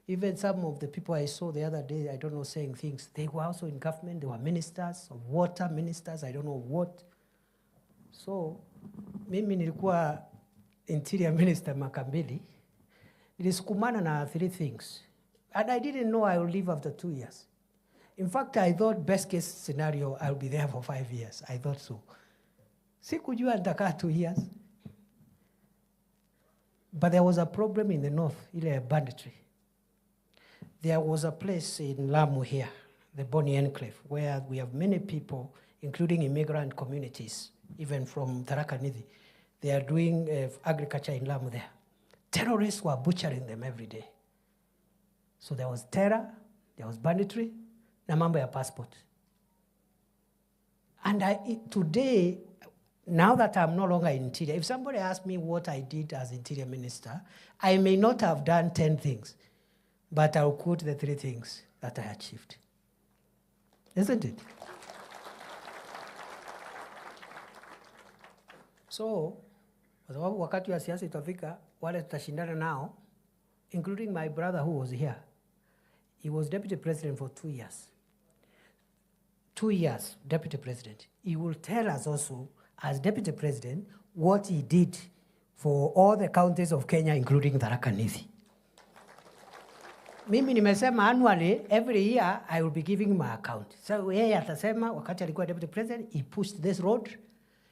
Speaker 1: Even some of the people I saw the other day, I don't know, saying things, they were also in government. They were ministers of water, ministers, I don't know what. So, mimi nilikuwa interior minister Makambili. Nilisukumana na 3 things. And I didn't know I would leave after 2 years. In fact, I thought best case scenario, I'll be there for 5 years. I thought so. Sikujua nitakaa 2 years. But there was a problem in the north, ile banditry. There was a place in Lamu here, the Boni Enclave, where we have many people, including immigrant communities, even from Tharaka Nithi. They are doing agriculture in Lamu there. Terrorists were butchering them every day. So there was terror, there was banditry, na mambo ya passport. And today, now that I'm no longer in interior, if somebody asked me what I did as interior minister, I may not have done 10 things, but I'll quote the 3 things that I achieved. Isn't it? So, kwa sababu wakati wa siasa itafika, wale tutashindana nao, including my brother who was here. He was deputy president for 2 years. 2 years, deputy president. He will tell us also, as deputy president, what he did for all the counties of Kenya, including Tharaka Nithi. Mimi nimesema annually, every year, I will be giving my account. So yeye atasema, wakati alikuwa deputy president, he pushed this road,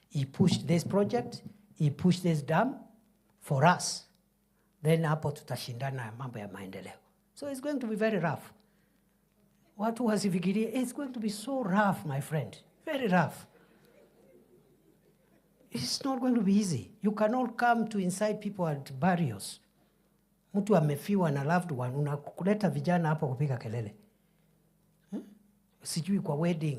Speaker 1: he pushed this project, he pushed this dam for us. Then hapo tutashindana mambo ya maendeleo. So it's going to be very rough. Watu wasifikirie, it's going to be so rough, my friend. Very rough. It's not going to be easy. You cannot come to incite people at barriers. Mtu amefiwa na loved one, unakuleta vijana hapo kupiga kelele. Sijui kwa wedding.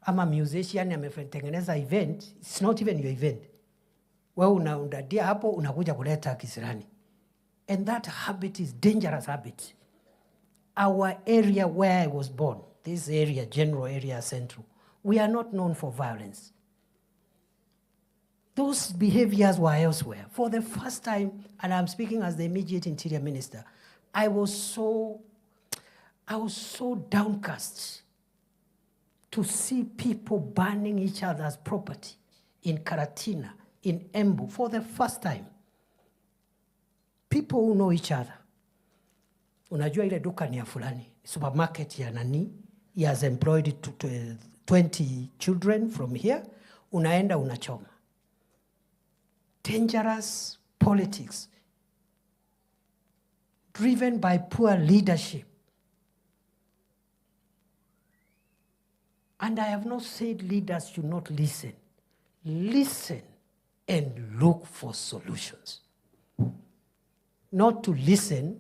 Speaker 1: Ama musician ametengeneza event, it's not even your event. Wewe unaundadia hapo, unakuja kuleta kisirani. And that habit is dangerous habit. Our area where I was born, this area, general area central, we are not known for violence. Those behaviors were elsewhere. For the first time, and I'm speaking as the immediate interior minister, I was so downcast to see people burning each other's property in Karatina, in Embu, for the first time. People who know each other. Unajua ile duka ni ya fulani, supermarket ya nani, he has employed 20 children from here. unaenda unachoma. Dangerous politics driven by poor leadership. And I have not said leaders should not listen. Listen and look for solutions. Not to listen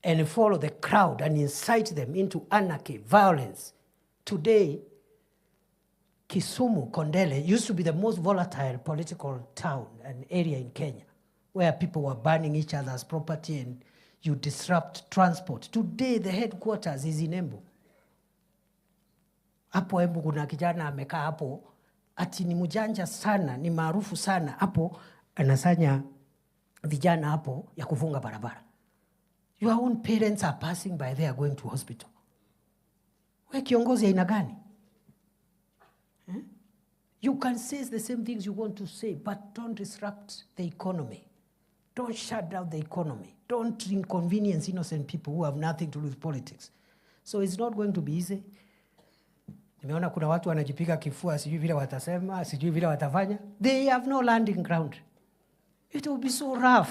Speaker 1: and follow the crowd and incite them into anarchy, violence. Today, Kisumu, Kondele, used to be the most volatile political town and area in Kenya, where people were burning each other's property and you disrupt transport. Today, the headquarters is in Embu. Hapo Embu kuna kijana amekaa hapo, ati ni mjanja sana, ni maarufu sana, hapo anasanya vijana hapo ya kufunga barabara. Your own parents are passing by there going to hospital. Wewe kiongozi aina gani? You can say the same things you want to say, but don't disrupt the economy. Don't shut down the economy. Don't inconvenience innocent people who have nothing to do with politics. So it's not going to be easy. Nimeona kuna watu wanajipiga kifua, sijui vile watasema, sijui vile watafanya. They have no landing ground. It will be so rough.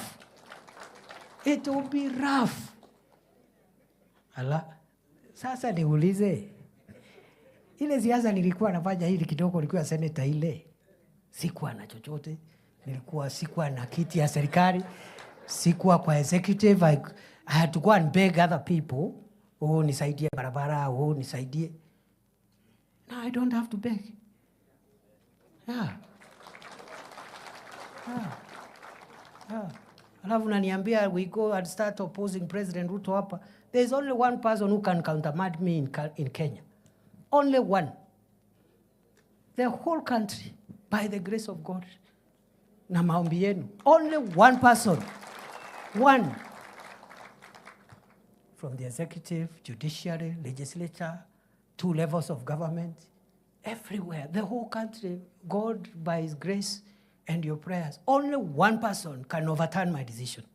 Speaker 1: It will be rough. Ala, sasa niulize. Ile siasa nilikuwa nafanya hili kidogo, nilikuwa senator ile. Sikuwa na chochote. Sikuwa na kiti ya serikali. Sikuwa kwa executive. I had to go and beg other people. Oh, nisaidie barabara. Oh, nisaidie. Now I don't have to beg. Yeah. Alafu naniambia we go and start opposing President Ruto hapa. There's only one person who can countermand me in Kenya. Only one. The whole country, by the grace of God, na maombi yenu. Only one person. One. From the executive, judiciary, legislature, 2 levels of government, everywhere, the whole country, God, by His grace and your prayers, only one person can overturn my decision.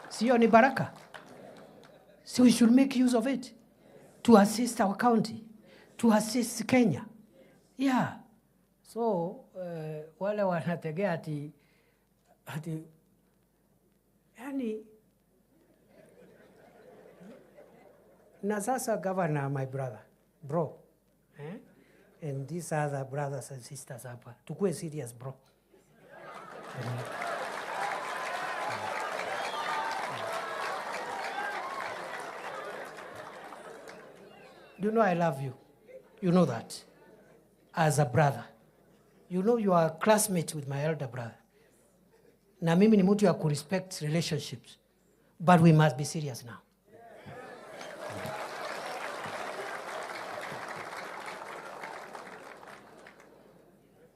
Speaker 1: Sio ni baraka? So we should make use of it to assist our county, to assist Kenya. Yeah. So, wale wanategea ati, yani, na sasa governor, my brother, bro, and these other brothers and sisters hapa, tukue serious, bro. You know I love you. You know that. As a brother. You know you are a classmate with my elder brother. Na mimi ni mtu ya respect relationships. But we must be serious now.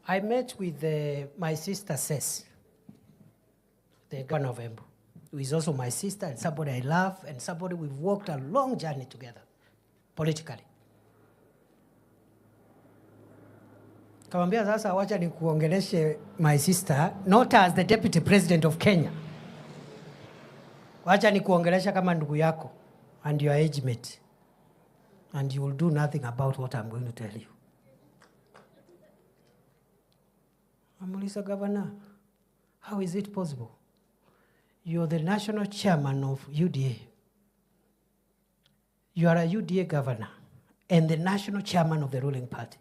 Speaker 1: I met with my sister Cess, the governor of Embu, who is also my sister and somebody I love and somebody we've walked a long journey together, politically. Kamwambia sasa wacha nikuongeleshe my sister, not as the deputy president of Kenya. Wacha nikuongelesha kama ndugu yako and your age mate. And you will do nothing about what I'm going to tell you. Amuliza governor, how is it possible? You're the national chairman of UDA. You are a UDA governor and the national chairman of the ruling party.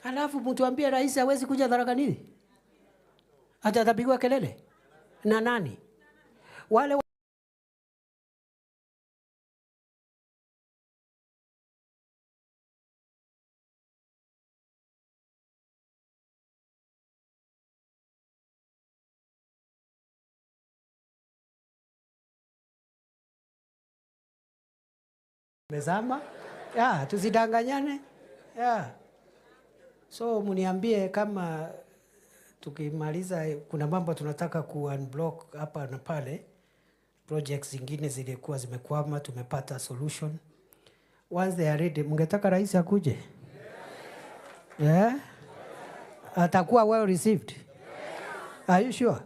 Speaker 1: Alafu mtu ambie rais hawezi kuja Tharaka Nithi? Atapigwa kelele na nani? Wale mezama, tusidanganyane. So muniambie kama tukimaliza kuna mambo tunataka ku-unblock hapa na pale. Projects zingine zilikuwa zimekwama, tumepata solution. Once they are ready, mungetaka rais akuje? Yeah? Atakuwa well received? Are you sure?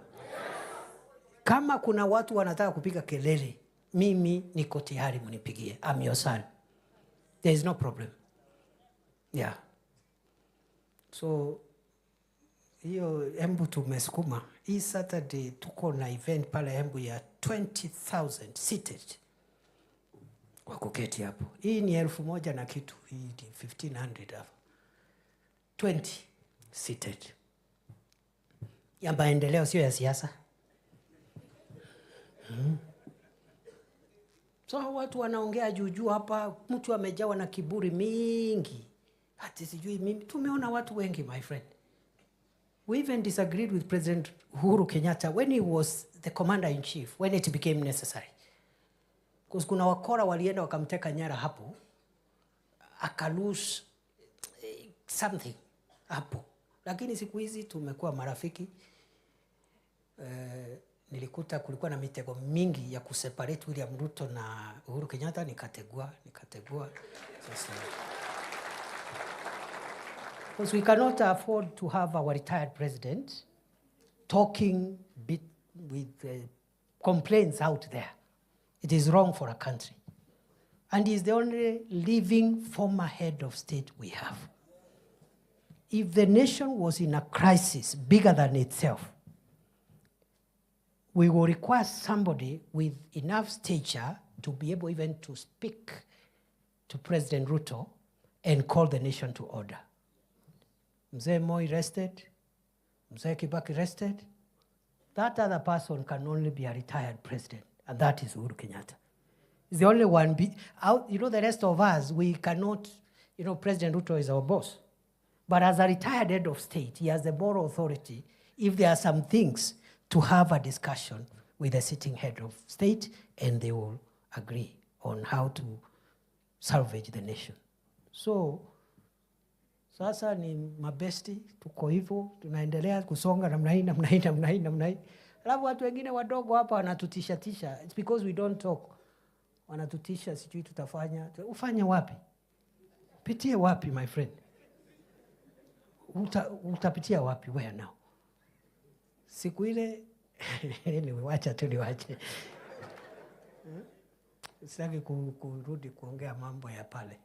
Speaker 1: Kama kuna watu wanataka kupiga kelele, mimi niko tayari munipigie. I'm your son. There is no problem. Yeah. So, hiyo Embu tumesukuma. Hii Saturday tuko na event pale Embu ya 20,000 seated. Wakuketi hapo. Hii ni 1,000 na kitu. Hii ni 1,500 hapo. 20 seated. Ya maendeleo sio ya siasa. So watu wanaongea juu hapa, mtu amejawa na kiburi mingi. Hati sijui mimi, tumeona watu wengi my friend. We even disagreed with President Uhuru Kenyatta when he was the commander-in-chief, when it became necessary. Because kuna wakora walienda wakamteka nyara hapo, akalose something hapo. Lakini siku hizi tumekuwa marafiki. Nilikuta kulikuwa na mitego mingi ya kuseparate William Ruto na Uhuru Kenyatta, nikategua. Sasa, because we cannot afford to have our retired president talking with complaints out there. It is wrong for a country. And he is the only living former head of state we have. If the nation was in a crisis bigger than itself, we will require somebody with enough stature to be able even to speak to President Ruto and call the nation to order. Mzee Moi rested, Mzee Kibaki rested. That other person can only be a retired president, and that is Uhuru Kenyatta. He's the only one. The rest of us, we cannot, President Ruto is our boss. But as a retired head of state, he has the moral authority, if there are some things, to have a discussion with the sitting head of state, and they will agree on how to salvage the nation. So, sasa ni mabesti, tuko hivyo, tunaendelea kusonga namna hii. Alafu watu wengine wadogo hapa wanatutisha. It's because we don't talk. Wanatutisha, sijui tutafanya. Ufanye wapi? Pitie wapi, my friend? Utapitia wapi? Where now? Siku ile, niwache. Sitaki kurudi kuongea mambo ya pale.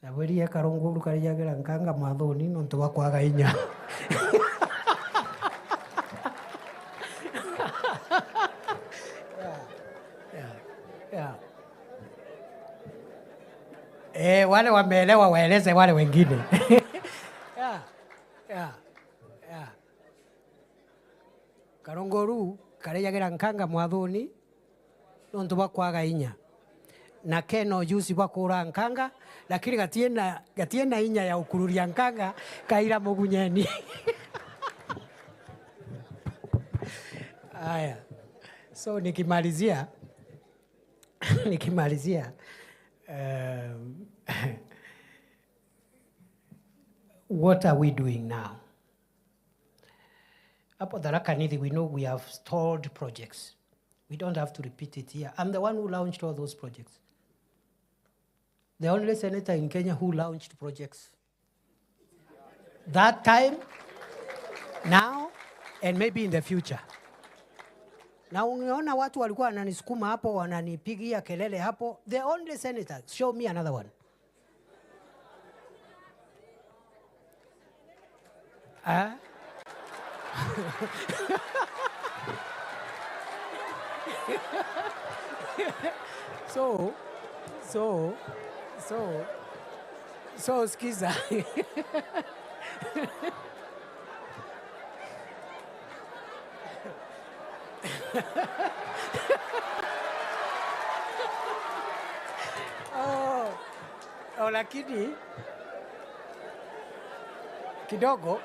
Speaker 1: Na weli ya karonguru karijagira nkanga mathoni nontu wakwaga inya. Wale wameelewa waeleze wale wengine. Karonguru karijagira nkanga mathoni nontu wakwaga inya. Na keno juzi bakura nkanga, lakini gatiena inya ya ukururia nkanga kaira mugunyeni. Aya. So nikimalizia what are we doing now? Hapo Tharaka Nithi, we know we have stalled projects. We don't have to repeat it here. I'm the one who launched all those projects. The only senator in Kenya who launched projects. That time, now, and maybe in the future. Na unaona watu walikuwa wananisukuma hapo, wananipigia kelele hapo. The only senator, show me another one. So skiza. Lakini kidogo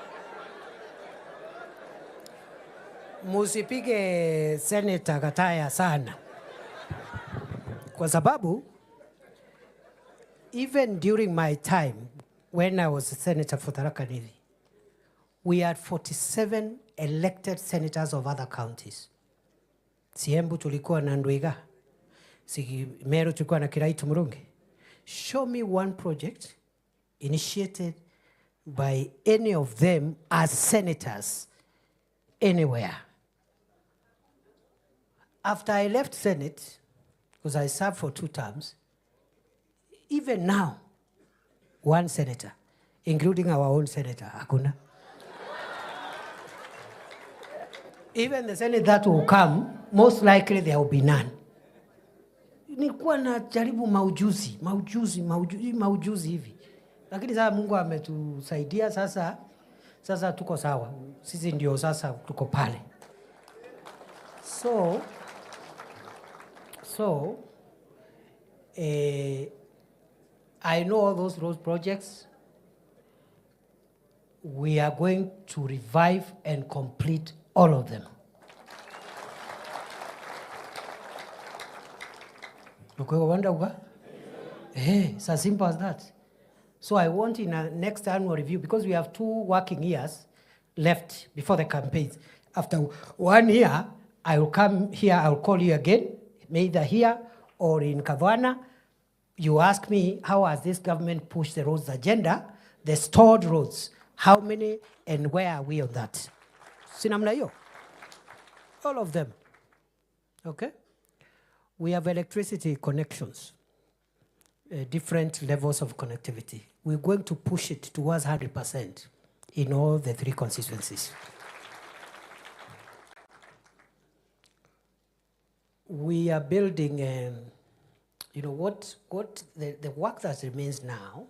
Speaker 1: musipige Senator Gataya sana, kwa sababu even during my time when I was a senator for Tharaka Nithi, we had 47 elected senators of other counties. Siembu tulikuwa na Ndwiga, Meru tulikuwa na Kiraitu Murungi. Show me one project initiated by any of them as senators anywhere. After I left Senate, because I served for 2 terms, even now, one senator, including our own senator, hakuna. Even the Senate that will come, most likely there will be none. Nilikuwa na jaribu maujuzi hivi. Lakini sasa Mungu ametusaidia, sasa tuko sawa. Sisi ndio sasa tuko pale. So I know all those road projects. We are going to revive and complete all of them. It's as simple as that. So I want in our next annual review, because we have 2 working years left before the campaigns. After 1 year, I will come here, I will call you again, either here or in Kavana. You ask me, how has this government pushed the roads agenda, the stored roads, how many and where are we on that? Sinamna hiyo? All of them. Okay? We have electricity connections, different levels of connectivity. We're going to push it towards 100% in all the 3 constituencies. We are building, the work that remains now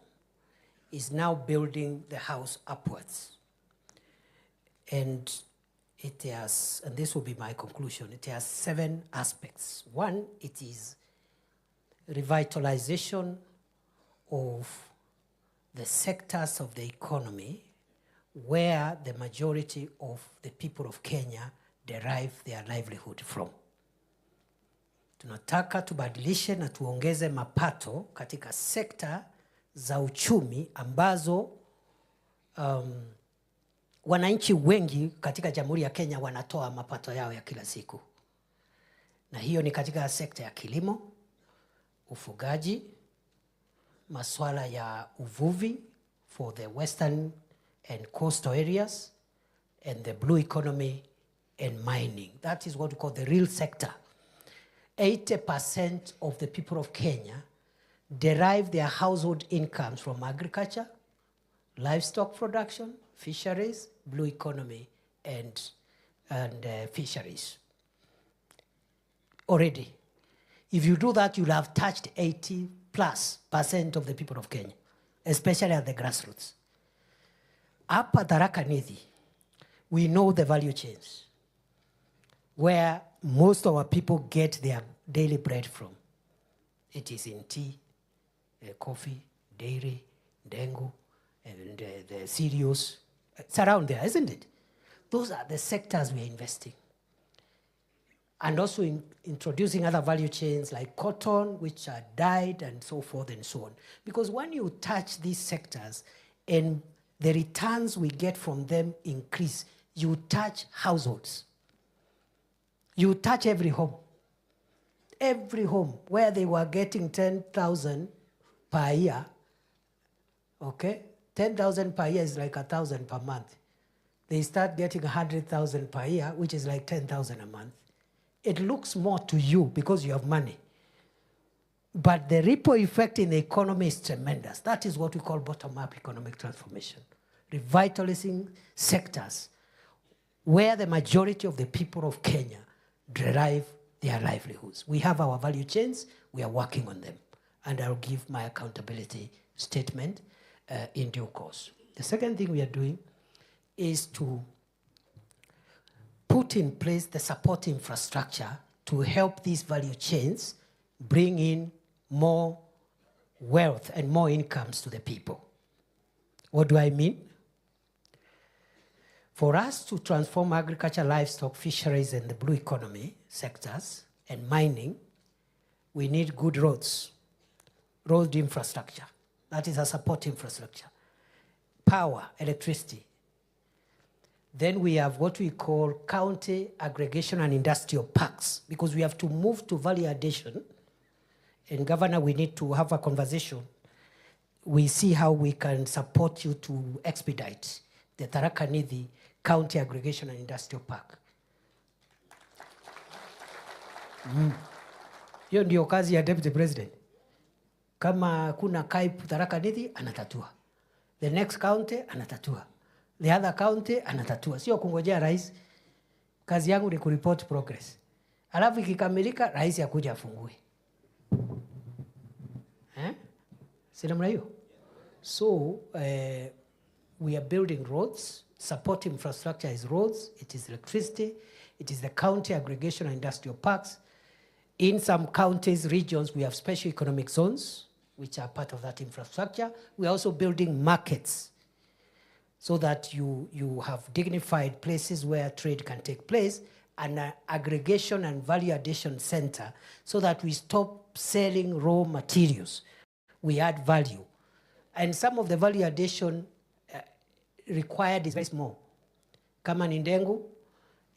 Speaker 1: is now building the house upwards. And it has, and this will be my conclusion, it has 7 aspects. 1, it is revitalization of the sectors of the economy where the majority of the people of Kenya derive their livelihood from. Tunataka tubadilishe na tuongeze mapato katika sekta za uchumi ambazo wananchi wengi katika Jamhuri ya Kenya wanatoa mapato yao ya kila siku. Na hiyo ni katika sekta ya kilimo, ufugaji, masuala ya uvuvi for the western and coastal areas, and the blue economy and mining. That is what we call the real sector. 80% of the people of Kenya derive their household incomes from agriculture, livestock production, fisheries, blue economy, and fisheries. Already. If you do that, you'll have touched 80+% of the people of Kenya, especially at the grassroots. Hapa Tharaka Nithi, we know the value chains, where most of our people get their daily bread from. It is in tea, coffee, dairy, dengu, and the cereals. It's around there, isn't it? Those are the sectors we are investing. And also in introducing other value chains like cotton, which are dyed and so forth and so on. Because when you touch these sectors and the returns we get from them increase, you touch households. You touch every home. Every home where they were getting 10,000 per year, okay? 10,000 per year is like 1,000 per month. They start getting 100,000 per year, which is like 10,000 a month. It looks more to you because you have money. But the ripple effect in the economy is tremendous. That is what we call bottom-up economic transformation. Revitalizing sectors where the majority of the people of Kenya derive their livelihoods. We have our value chains, we are working on them. And I'll give my accountability statement. in due course. The second thing we are doing is to put in place the support infrastructure to help these value chains bring in more wealth and more incomes to the people. What do I mean? For us to transform agriculture, livestock, fisheries, and the blue economy sectors, and mining, we need good roads, road infrastructure. That is a support infrastructure. Power, electricity. Then we have what we call county aggregation and industrial parks, because we have to move to value addition. And Governor, we need to have a conversation. We see how we can support you to expedite the Tharaka Nithi County Aggregation and Industrial Park. Hiyo ndio kazi ya Deputy President. Kama kuna KAIP Tharaka Nithi, anatatua. The next county, anatatua. The other county, anatatua. Sio kungojea rais. Kazi yangu ni kureport progress. Alafu ikikamilika, rais akuja afungue. Sinamna hiyo? So, we are building roads. Support infrastructure is roads, it is electricity, it is the county aggregation and industrial parks. In some counties, regions, we have special economic zones, which are part of that infrastructure. We are also building markets so that you have dignified places where trade can take place, and an aggregation and value addition center so that we stop selling raw materials. We add value. And some of the value addition required is very small. Kama ni ndengu,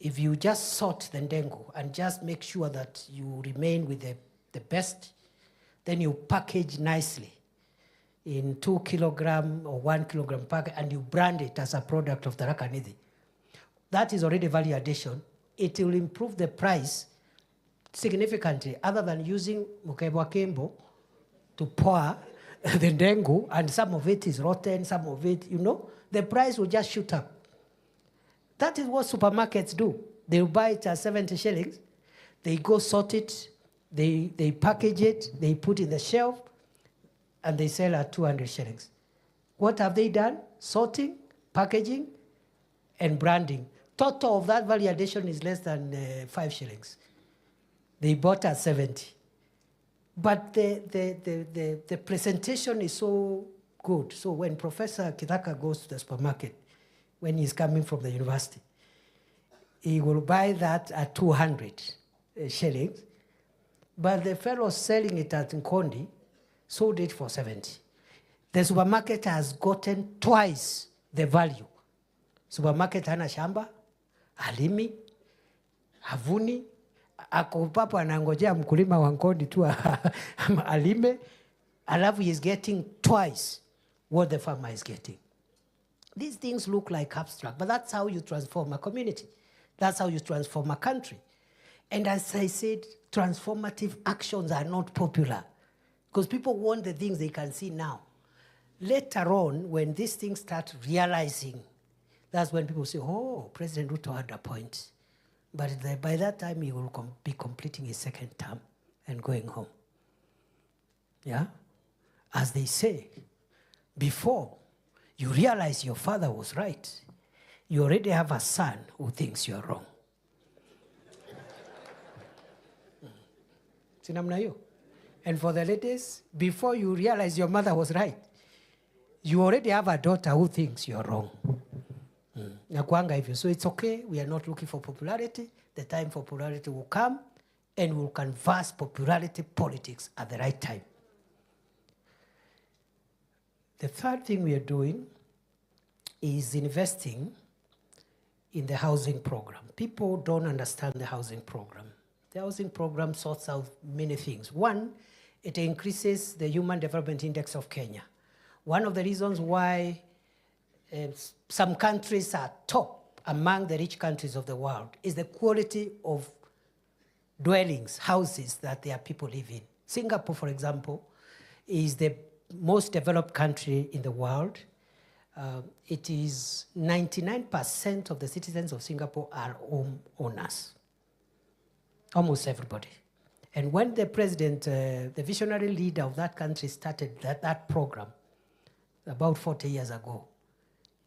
Speaker 1: if you just sort the ndengu and just make sure that you remain with the best, then you package nicely in 2 kilogram or 1 kilogram pack, and you brand it as a product of Tharaka Nithi. That is already value addition. It will improve the price significantly, other than using mukebwa kembo to pour the ndengu, and some of it is rotten, some of it, the price will just shoot up. That is what supermarkets do. They will buy it at 70 shillings, they go sort it, they package it, they put it in the shelf, and they sell at 200 shillings. What have they done? Sorting, packaging, and branding. Total of that value addition is less than 5 shillings. They bought at 70. But the presentation is so good. So when Professor Kitaka goes to the supermarket, when he's coming from the university, he will buy that at 200 shillings. But the fellow selling it at Nkondi sold it for 70. The supermarket has gotten twice the value. Supermarket hana shamba, halimi, havuni, ako papo anangojea mkulima wa Nkondi tu alime, alafu he is getting twice what the farmer is getting. These things look like abstract, but that's how you transform a community. That's how you transform a country. And as I said, transformative actions are not popular because people want the things they can see now. Later on, when these things start realizing, that's when people say, oh, President Ruto had a point. But by that time, he will be completing his second term and going home. Yeah? As they say, before you realize your father was right, you already have a son who thinks you're wrong. And for the ladies, before you realize your mother was right, you already have a daughter who thinks you're wrong. So it's okay, we are not looking for popularity. The time for popularity will come, and we'll canvass popularity politics at the right time. The third thing we are doing is investing in the housing program. People don't understand the housing program. The housing program sorts out many things. One, it increases the Human Development Index of Kenya. One of the reasons why some countries are top among the rich countries of the world is the quality of dwellings, houses that their people live in. Singapore, for example, is the most developed country in the world. It is 99% of the citizens of Singapore are home owners. Almost everybody. And when the president, the visionary leader of that country started that program, about 40 years ago.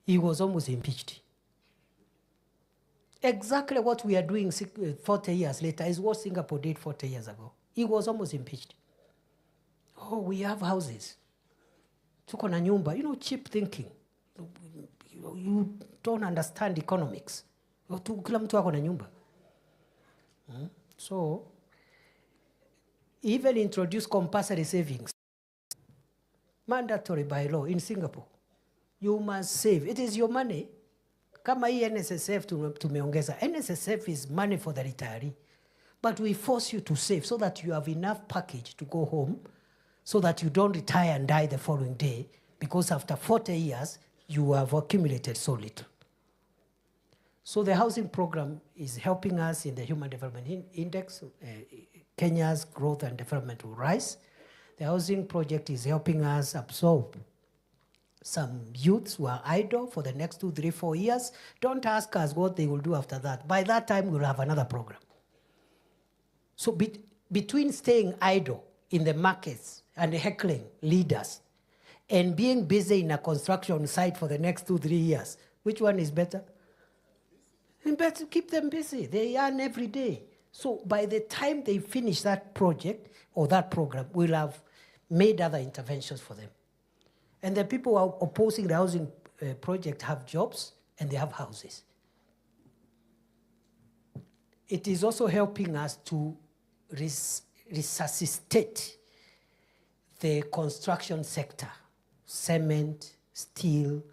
Speaker 1: He was almost impeached. Exactly what we are doing 40 years later is what Singapore did 40 years ago. He was almost impeached. Oh, we have houses. Tuko na nyumba. You know, cheap thinking. You don't understand economics. Kila mtu ako na nyumba. So, even introduce compulsory savings. Mandatory by law in Singapore. You must save. It is your money. Kama hii NSSF tumeongeza. NSSF is money for the retiree. But we force you to save so that you have enough package to go home so that you don't retire and die the following day because after 40 years, you have accumulated so little. So the housing program is helping us in the Human Development Index. Kenya's growth and development will rise. The housing project is helping us absorb some youths who are idle for the next 2, 3, 4 years. Don't ask us what they will do after that. By that time, we'll have another program. So between staying idle in the markets and heckling leaders and being busy in a construction site for the next 2, 3 years, which one is better? And better keep them busy. They earn every day. So by the time they finish that project or that program, we'll have made other interventions for them. And the people who are opposing the housing project have jobs and they have houses. It is also helping us to resuscitate the construction sector, cement, steel,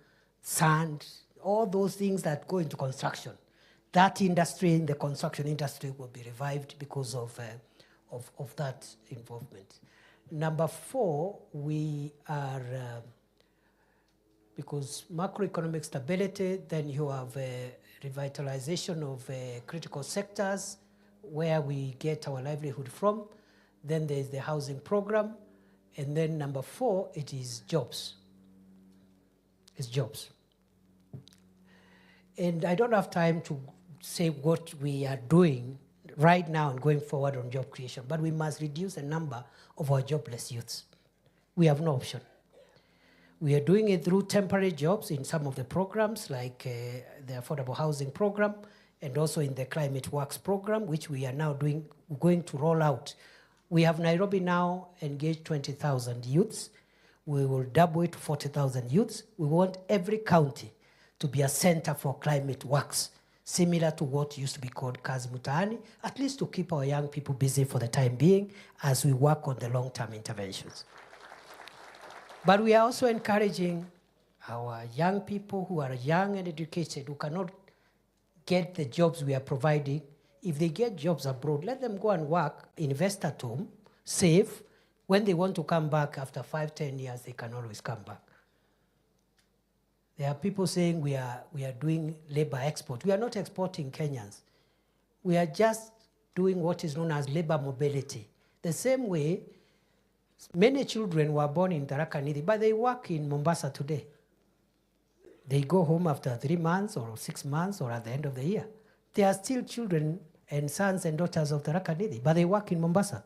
Speaker 1: sand, all those things that go into construction. That industry, in the construction industry, will be revived because of that involvement. Number 4, we are, because macroeconomic stability, then you have revitalization of critical sectors where we get our livelihood from. Then there's the housing program. And then number 4, it is jobs. It's jobs. And I don't have time to say what we are doing right now and going forward on job creation, but we must reduce the number of our jobless youths. We have no option. We are doing it through temporary jobs in some of the programs like the Affordable Housing Program and also in the Climate Works Program, which we are now going to roll out. We have Nairobi now engaged 20,000 youths. We will double it to 40,000 youths. We want every county to be a center for climate works, similar to what used to be called Kazi Mtaani, at least to keep our young people busy for the time being as we work on the long-term interventions. But we are also encouraging our young people who are young and educated, who cannot get the jobs we are providing. If they get jobs abroad, let them go and work, invest at home, save. When they want to come back after 5, 10 years, they can always come back. There are people saying we are doing labor export. We are not exporting Kenyans. We are just doing what is known as labor mobility. The same way, many children were born in Tharaka, Nithi, but they work in Mombasa today. They go home after 3 months or 6 months or at the end of the year. They are still children and sons and daughters of Tharaka, Nithi, but they work in Mombasa,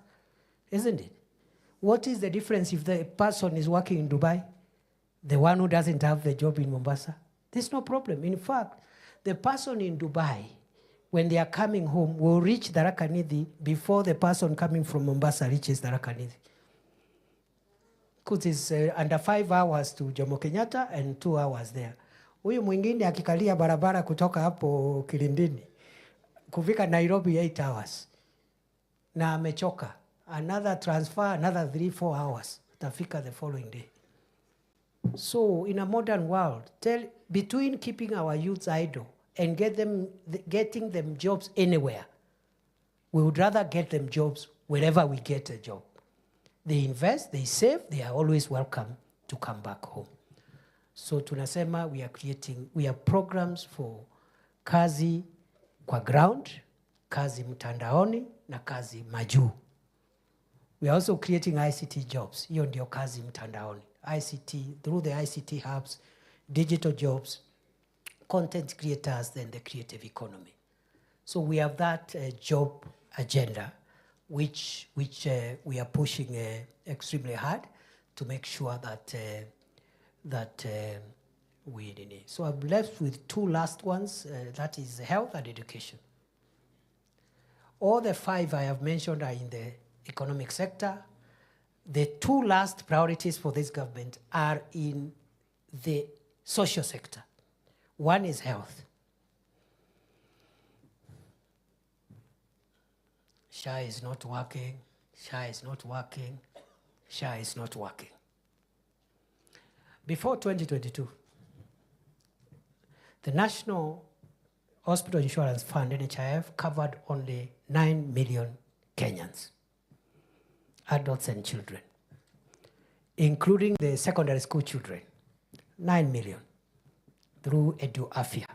Speaker 1: isn't it? What is the difference if the person is working in Dubai? The one who doesn't have the job in Mombasa? There's no problem. In fact, the person in Dubai, when they are coming home, will reach Tharaka Nithi before the person coming from Mombasa reaches Tharaka Nithi. Because it's under 5 hours to Jomo Kenyatta and 2 hours there. Huyu mwingine akikalia barabara kutoka hapo Kilindini, kufika Nairobi 8 hours. Na amechoka. Another transfer, another 3, 4 hours. Tafika the following day. So in a modern world, between keeping our youths idle and getting them jobs anywhere, we would rather get them jobs wherever we get a job. They invest, they save, they are always welcome to come back home. So tunasema we are programs for kazi kwa ground, kazi mtandaoni, na kazi majuu. We are also creating ICT jobs. Hiyo ndio kazi mtandaoni. ICT, through the ICT hubs, digital jobs, content creators, and the creative economy. So we have that job agenda, which we are pushing extremely hard to make sure that that we need. So I'm left with two last ones, that is health and education. All the five I have mentioned are in the economic sector. The two last priorities for this government are in the social sector. One is health. SHA is not working, SHA is not working, SHA is not working. Before 2022, the National Hospital Insurance Fund, NHIF, covered only 9 million Kenyans, adults and children, including the secondary school children, 9 million, through EduAfya.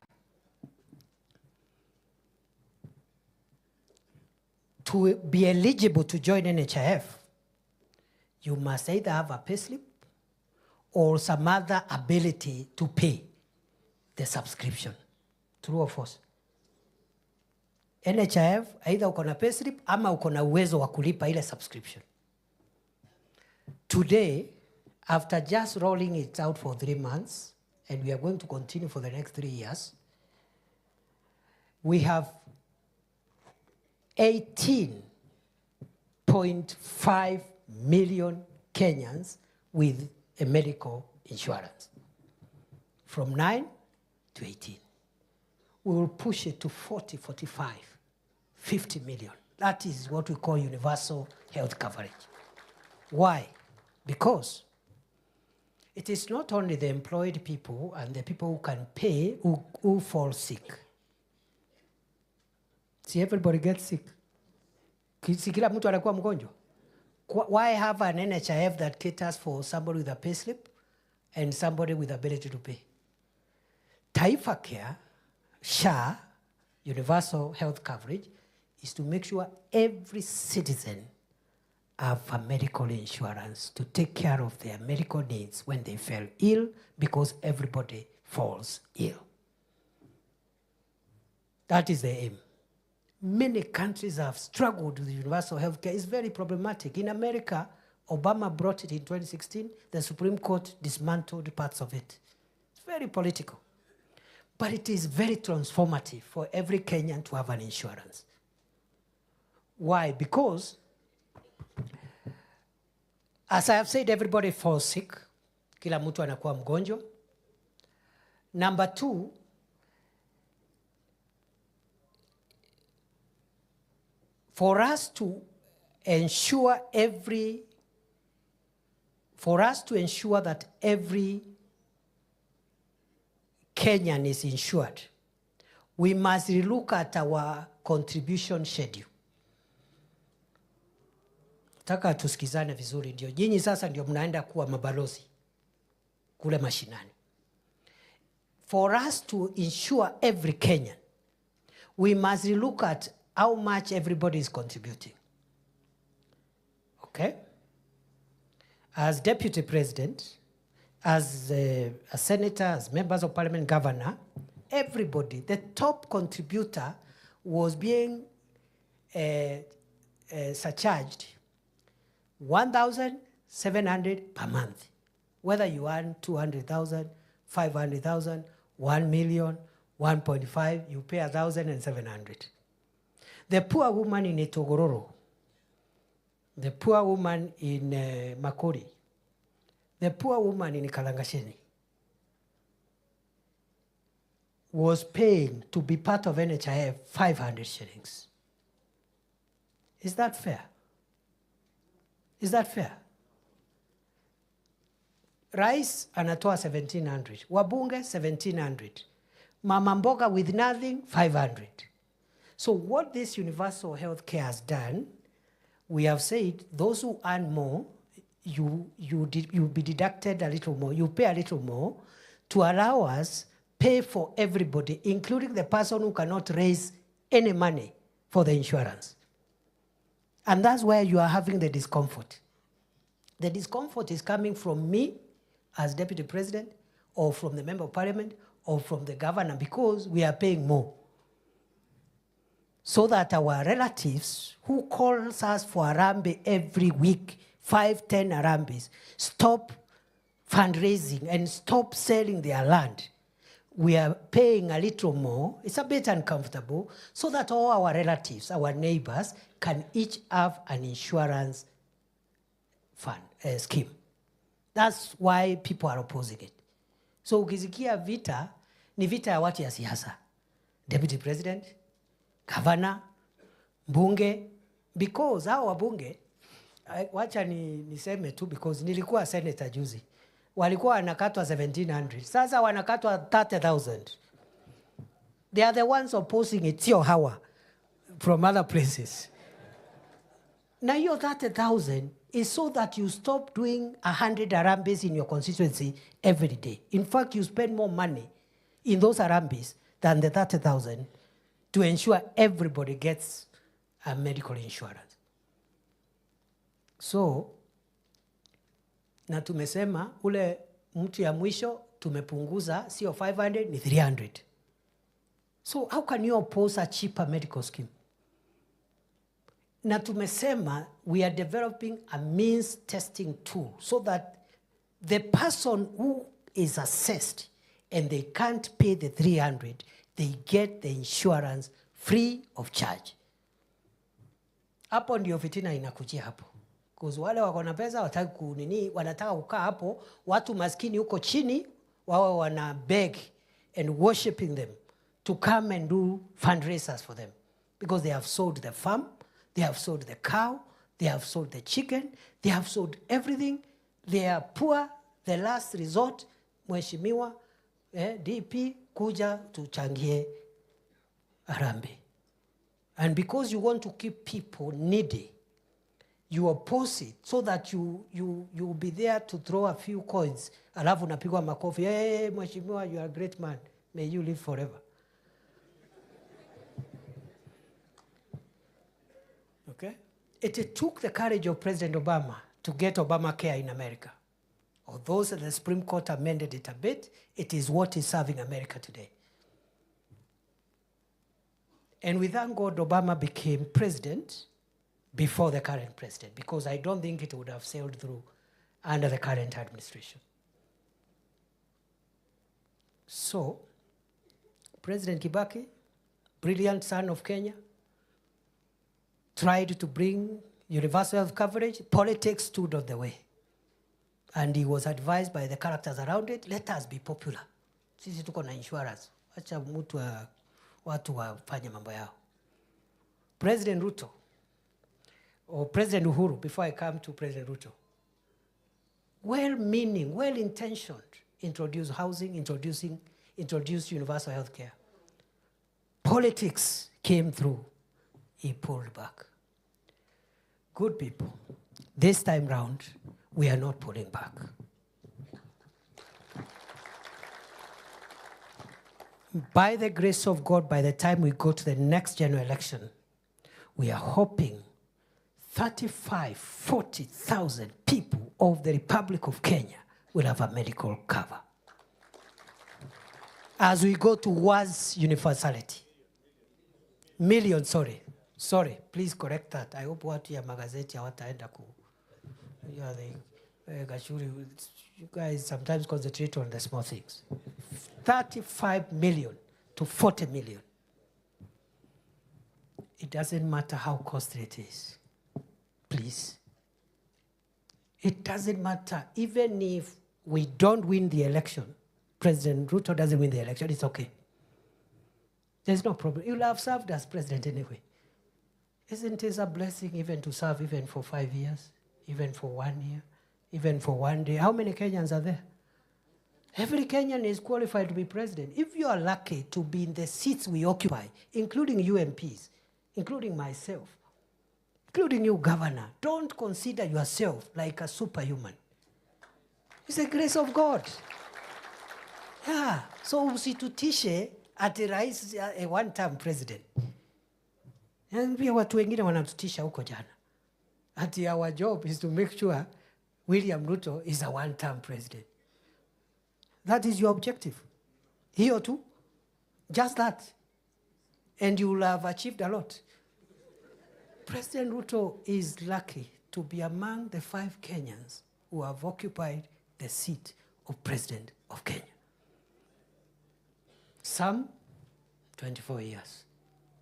Speaker 1: To be eligible to join NHIF, you must either have a payslip or some other ability to pay the subscription. True or false? NHIF, either uko na payslip ama uko na uwezo wa kulipa ile subscription. Today, after just rolling it out for 3 months, and we are going to continue for the next 3 years, we have 18.5 million Kenyans with a medical insurance, from 9 to 18. We will push it to 40, 45, 50 million. That is what we call universal health coverage. Why? Because it is not only the employed people and the people who can pay who fall sick. See, everybody gets sick. Si kila mtu anakuwa mgonjwa. Why have an NHIF that caters for somebody with a payslip and somebody with ability to pay? Taifa Care, SHA, universal health coverage, is to make sure every citizen have a medical insurance to take care of their medical needs when they fell ill, because everybody falls ill. That is the aim. Many countries have struggled with universal health care. It's very problematic. In America, Obama brought it in 2016. The Supreme Court dismantled parts of it. It's very political. But it is very transformative for every Kenyan to have an insurance. Why? Because, as I have said, everybody falls sick. Kila mtu anakuwa mgonjwa. Number two, for us to ensure that every Kenyan is insured, we must look at our contribution schedule. Taka tusikizane vizuri, ndio nyinyi sasa ndio mnaenda kuwa mabalozi kule mashinani. For us to insure every Kenyan, we must look at how much everybody is contributing. Okay? As Deputy President, as a senator, as members of parliament, governor, everybody, the top contributor was being surcharged 1,700 per month. Whether you earn 200,000, 500,000, 1 million, 1.5, you pay 1,700. The poor woman in Itogororo, the poor woman in Makori, the poor woman in Kalangasheni was paying to be part of NHIF 500 shillings. Is that fair? Is that fair? Rais anatoa 1,700, wabunge 1,700, mama mboga with nothing 500. So what this universal health care has done, we have said those who earn more, you be deducted a little more, you pay a little more to allow us pay for everybody, including the person who cannot raise any money for the insurance. And that's where you are having the discomfort. The discomfort is coming from me as Deputy President, or from the Member of Parliament, or from the governor, because we are paying more. So that our relatives who calls us for Arambe every week, 5, 10 Arambes, stop fundraising and stop selling their land. We are paying a little more, it's a bit uncomfortable, so that all our relatives, our neighbors, can each have an insurance fund, scheme. That's why people are opposing it. So ukisikia vita, ni vita ya watu ya siasa. Deputy President, Governor, Bunge, because hao wabunge, wacha niseme tu because nilikuwa senator juzi. Walikuwa wanakatwa 1700. Sasa wanakatwa 30,000. They are the ones opposing it, sio hawa from other places. Na hiyo 30,000 is so that you stop doing 100 harambes in your constituency every day. In fact, you spend more money in those harambes than the 30,000 to ensure everybody gets a medical insurance. So, na tumesema ule mtu ya mwisho tumepunguza sio 500 ni 300. So how can you oppose a cheaper medical scheme? Na tumesema we are developing a means testing tool so that the person who is assessed and they can't pay the 300, they get the insurance free of charge. Hapo ndio fitina inakujia hapo. Because wale wako na pesa wataki kunini, wanataka kukaa hapo, watu maskini huko chini, wao wana beg and worshiping them to come and do fundraisers for them. Because they have sold the farm, they have sold the cow, they have sold the chicken, they have sold everything. They are poor, the last resort, mheshimiwa, DP, kuja tuchangie harambee. And because you want to keep people needy, you oppose it so that you'll be there to throw a few coins. Alafu unapigwa makofi. Hey, mheshimiwa, you are a great man. May you live forever. Okay? It took the courage of President Obama to get Obamacare in America. Although the Supreme Court amended it a bit, it is what is serving America today. And we thank God Obama became president before the current president, because I don't think it would have sailed through under the current administration. So, President Kibaki, brilliant son of Kenya, tried to bring universal health coverage. Politics stood on the way. And he was advised by the characters around it, let us be popular. Sisi tuko na insurance. Acha watu wafanye mambo yao. President Ruto, or President Uhuru, before I come to President Ruto, well-meaning, well-intentioned, introduced housing, introduced universal health care. Politics came through. He pulled back. Good people, this time round, we are not pulling back. By the grace of God, by the time we go to the next general election, we are hoping 35,000, 40,000 people of the Republic of Kenya will have a medical cover. As we go towards universality. Million, sorry, please correct that. I hope watu ya magazeti hawataenda ku. You guys sometimes concentrate on the small things. 35 million to 40 million. It doesn't matter how costly it is. Please. It doesn't matter. Even if we don't win the election, President Ruto doesn't win the election, it's okay. There's no problem. You'll have served as president anyway. Isn't it a blessing even to serve even for 5 years, even for 1 year, even for 1 day? How many Kenyans are there? Every Kenyan is qualified to be president. If you are lucky to be in the seats we occupy, including UMPs, including myself, including you, Governor, don't consider yourself like a superhuman. It's the grace of God. Yeah. So usitutishe ati rais a one-term president. And pia watu wengine wanatutisha huko jana. Ati our job is to make sure William Ruto is a one-term president. That is your objective. Here too. Just that. And you will have achieved a lot. President Ruto is lucky to be among the 5 Kenyans who have occupied the seat of President of Kenya. Some, 24 years.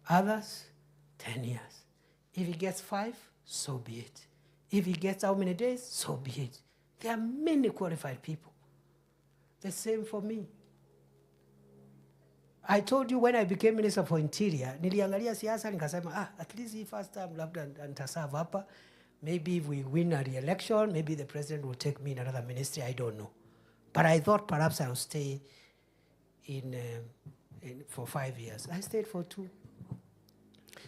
Speaker 1: Others, 10 years. If he gets 5, so be it. If he gets how many days, so be it. There are many qualified people. The same for me. I told you when I became Minister for Interior, niliangalia siasa nikasema, at least hii first time labda nitaserve hapa. Maybe if we win a re-election, maybe the president will take me in another ministry, I don't know. But I thought perhaps I would stay for 5 years. I stayed for 2.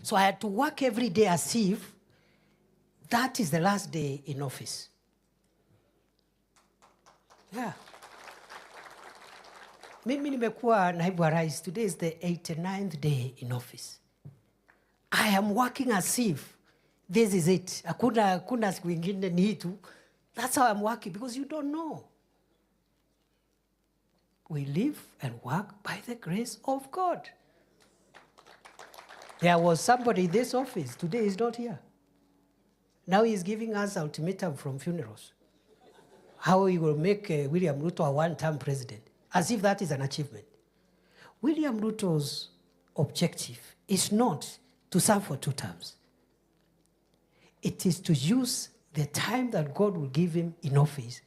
Speaker 1: So I had to work every day as if that is the last day in office. Yeah. Mimi nimekuwa naibu wa rais. Today is the 89th day in office. I am working as if this is it. Hakuna siku ingine ni tu. That's how I'm working, because you don't know. We live and work by the grace of God. There was somebody in this office. Today he's not here. Now he's giving us ultimatum from funerals. How he will make William Ruto a one-term president, as if that is an achievement. William Ruto's objective is not to serve for 2 terms. It is to use the time that God will give him in office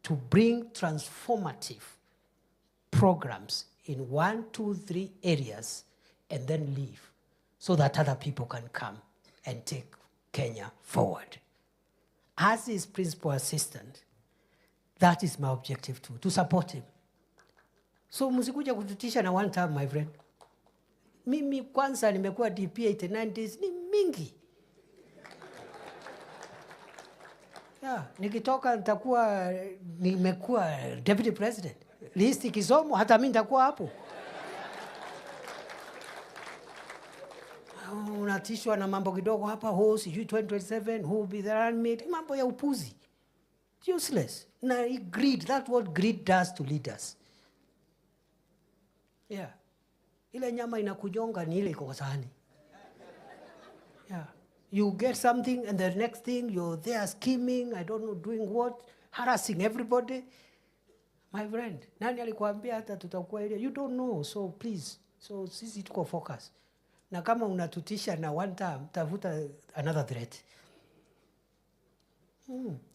Speaker 1: to bring transformative programs in 1, 2, 3 areas and then leave so that other people can come and take Kenya forward. As his principal assistant, that is my objective too, to support him. So msikuja kututisha na 1 term, my friend. Mimi kwanza nimekuwa DP 89 days ni mingi. Yeah, nikitoka nitakuwa nimekuwa deputy president. Listi kisomo hata mimi nitakuwa hapo. Unatishwa na mambo kidogo hapa, sijui 2027, who will be the running mate, mambo ya upuzi. Useless. Na greed, that's what greed does to leaders. Yeah. Ile nyama inakujonga ni ile iko kwa sahani. Yeah. You get something and the next thing you're there scheming, I don't know, doing what, harassing everybody. My friend, nani alikuambia hata tutakuwa ile? You don't know, so please. So sisi tuko focus. Na kama unatutisha na 1 term, tafuta another threat.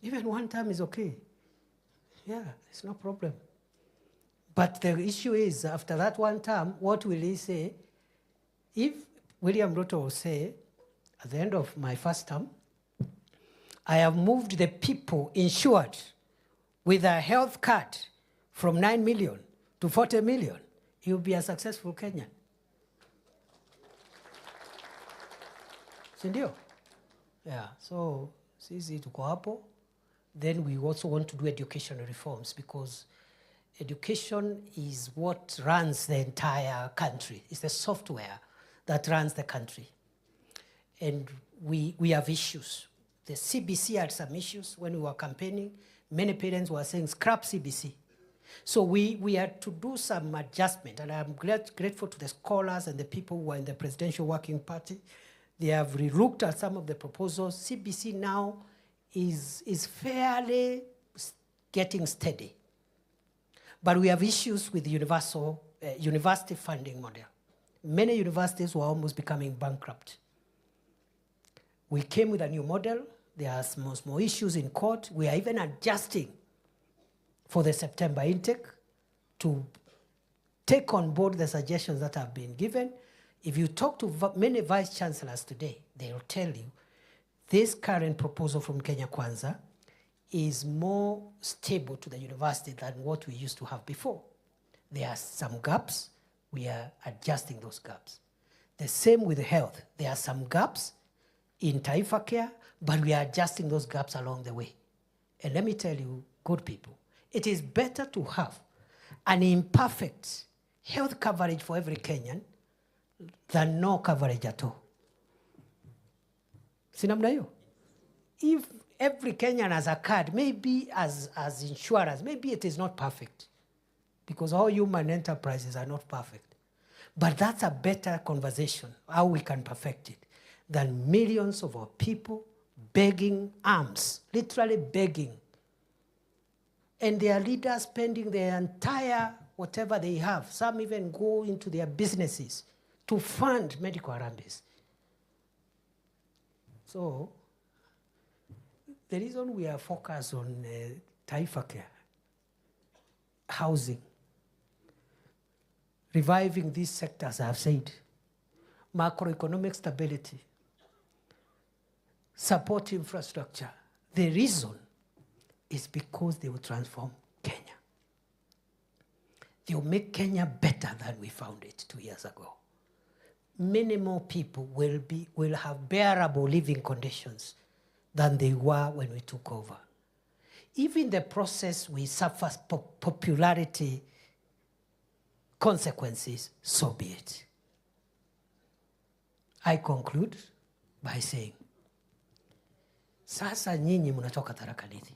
Speaker 1: Even 1 term is okay. Yeah, it's no problem. But the issue is, after that 1 term, what will he say? If William Ruto will say, at the end of my first term, I have moved the people insured with a health card from 9 million to 40 million, he will be a successful Kenyan. Sindio? Yeah, so sisi tuko hapo. Then we also want to do educational reforms, because education is what runs the entire country. It's the software that runs the country. And we have issues. The CBC had some issues when we were campaigning. Many parents were saying, scrap CBC. So we had to do some adjustment, and I'm grateful to the scholars and the people who were in the Presidential Working Party. They have re-looked at some of the proposals. CBC now is fairly getting steady. But we have issues with the university funding model. Many universities were almost becoming bankrupt. We came with a new model. There are small issues in court. We are even adjusting for the September intake to take on board the suggestions that have been given. If you talk to many vice chancellors today, they will tell you this current proposal from Kenya Kwanza is more stable to the university than what we used to have before. There are some gaps. We are adjusting those gaps. The same with health. There are some gaps in Taifa Care, but we are adjusting those gaps along the way. And let me tell you, good people, it is better to have an imperfect health coverage for every Kenyan than no coverage at all. Sinamna hiyo? If every Kenyan has a card, maybe as insurers, maybe it is not perfect, because all human enterprises are not perfect. But that's a better conversation, how we can perfect it, than millions of our people begging alms, literally begging. And their leaders spending their entire whatever they have. Some even go into their businesses to fund medical harambes. So, the reason we are focused on Taifa Care, housing, reviving these sectors, I have said, macroeconomic stability, support infrastructure. The reason is because they will transform Kenya. They will make Kenya better than we found it 2 years ago. Many more people will have bearable living conditions than they were when we took over. If in the process we suffer popularity consequences, so be it. I conclude by saying, sasa nyinyi mnatoka Tharaka Nithi.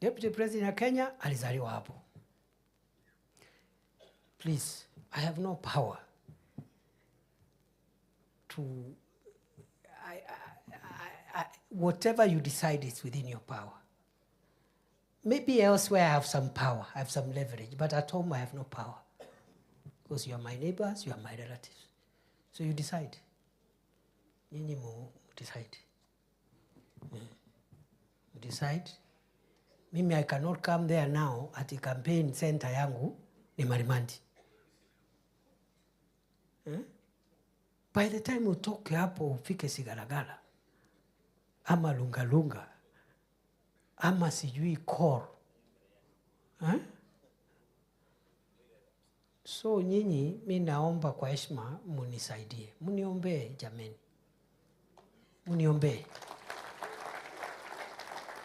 Speaker 1: Deputy President of Kenya alizaliwa hapo. Please, I have no power to, whatever you decide is within your power. Maybe elsewhere I have some power, I have some leverage, but at home I have no power. Because you are my neighbors, you are my relatives. So you decide. Nyinyi decide. You decide. Mimi I cannot come there now at the campaign center yangu ni Marimandi. By the time utoke hapo ufike Sigalagala, ama Lungalunga, ama sijui Kor. So nyinyi, mi naomba kwa heshima munisaidie. Muniombee jameni. Muniombee.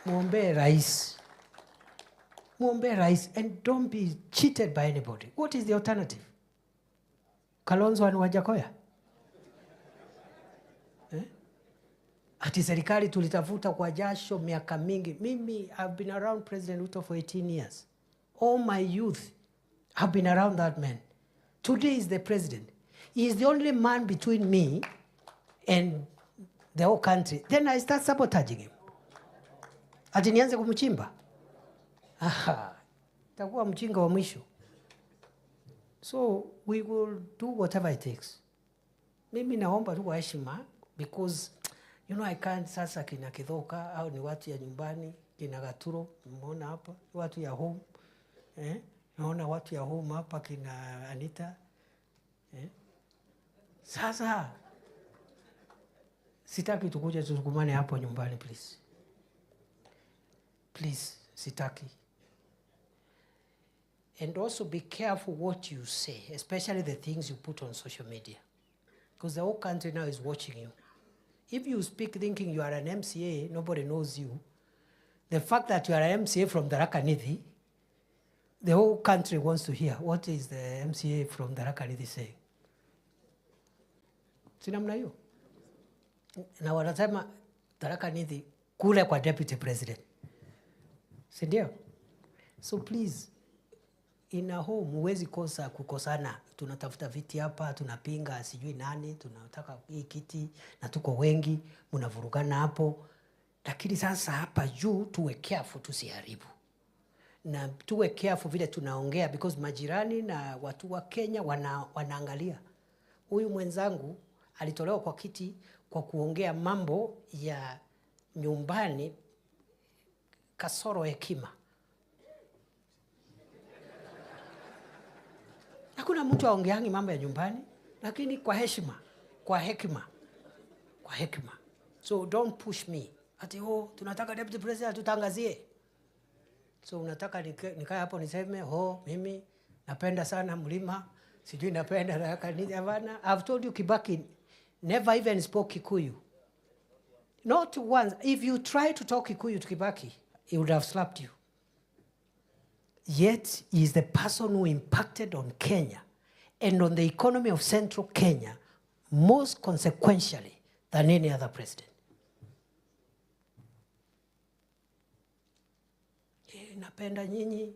Speaker 1: Muombee rais. Muombee rais, and don't be cheated by anybody. What is the alternative? Kalonzo and Wajakoya? Ati serikali tulitafuta kwa jasho miaka mingi. Mimi, I've been around President Ruto for 18 years. All my youth have been around that man. Today is the president. He is the only man between me and the whole country. Then I start sabotaging him. Ati nianze kumchimba. Takuwa mchinga wa mwisho. So we will do whatever it takes. Mimi naomba tu kwa heshima, because you know I can't sasa kina Kithoka au ni watu ya nyumbani, kina Gaturo, mmeona hapa, watu ya home. Naona watu ya home hapa kina Anita. Sasa sitaki tukuje tusukumane hapo nyumbani, please. Please, sitaki. And also be careful what you say, especially the things you put on social media. Because the whole country now is watching you. If you speak thinking you are an MCA, nobody knows you. The fact that you are an MCA from Tharaka Nithi, the whole country wants to hear, what is the MCA from Tharaka Nithi saying? Sinamna hiyo. Na wanasema Tharaka Nithi kule kwa deputy president. Sindio? So please, in a home, huwezi kosa kukosana. Tunatafuta viti hapa, tunapinga sijui nani, tunataka hii kiti, na tuko wengi, mnavurugana hapo. Lakini sasa hapa juu tuwe careful tusiharibu. Na tuwe careful vile tunaongea, because majirani na watu wa Kenya wanaangalia. Huyu mwenzangu alitolewa kwa kiti kwa kuongea mambo ya nyumbani kasoro hekima. Hakuna mtu aongeangi mambo ya nyumbani, lakini kwa heshima, kwa hekima, kwa hekima. So don't push me. Ati tunataka deputy president tutangazie. So unataka nikae hapo niseme, mimi napenda sana mlima, sijui napenda Tharaka Nithi. Havana. I've told you Kibaki never even spoke Kikuyu. Not once. If you try to talk Kikuyu to Kibaki, he would have slapped you. Yet, he is the person who impacted on Kenya and on the economy of central Kenya most consequentially than any other president. Napenda nyinyi,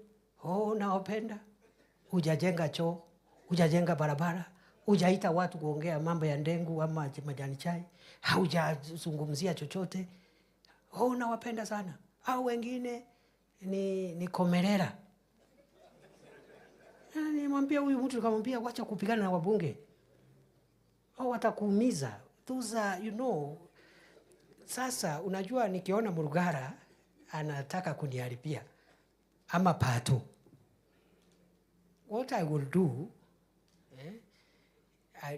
Speaker 1: nawapenda. Hujajenga choo, hujajenga barabara, hujaita watu kuongea mambo ya ndengu ama majani chai, haujazungumzia chochote. Oh, nawapenda sana. Au wengine ni komerera. Nimwambia huyu mtu, nikamwambia wacha kupigana na wabunge. Oh, watakuumiza. Those are, you know. Sasa unajua nikiona Murugara anataka kuniharibia ama Pato, what I will do,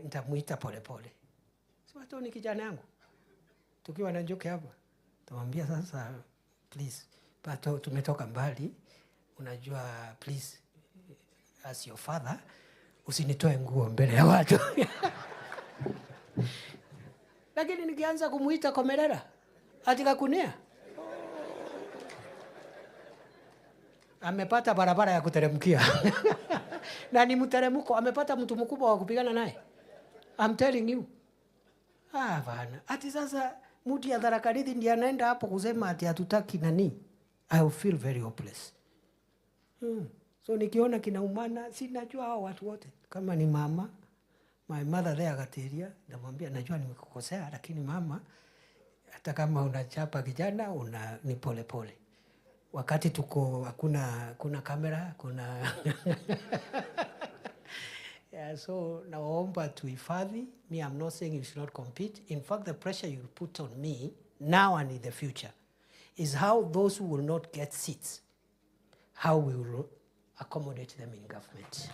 Speaker 1: nitamuita pole pole. Pato ni kijana yangu. Tukiwa na Njoki hapa, tamwambia sasa, please, Pato, tumetoka mbali. Unajua, please, as your father, usinitoe nguo mbele ya watu. Lakini nikianza kumuita komerera, atikakunea. Amepata barabara ya kuteremkia. Na ni mteremko, amepata mtu mkubwa wa kupigana naye. I'm telling you. Bana. Ati sasa mtu ya Tharaka Nithi ndiye anaenda hapo kusema ati hatutaki nani. I will feel very hopeless. So nikiona kinaumana, sinajua hao watu wote. Kama ni mama, my mother there Gateria, namwambia najua nimekukosea, lakini mama, hata kama unachapa kijana, ni pole pole. Wakati tuko kuna kamera, kuna yeah, so naomba tuhifadhi. Me, I'm not saying you should not compete. In fact, the pressure you put on me now and in the future is how those who will not get seats, how we will accommodate them in government.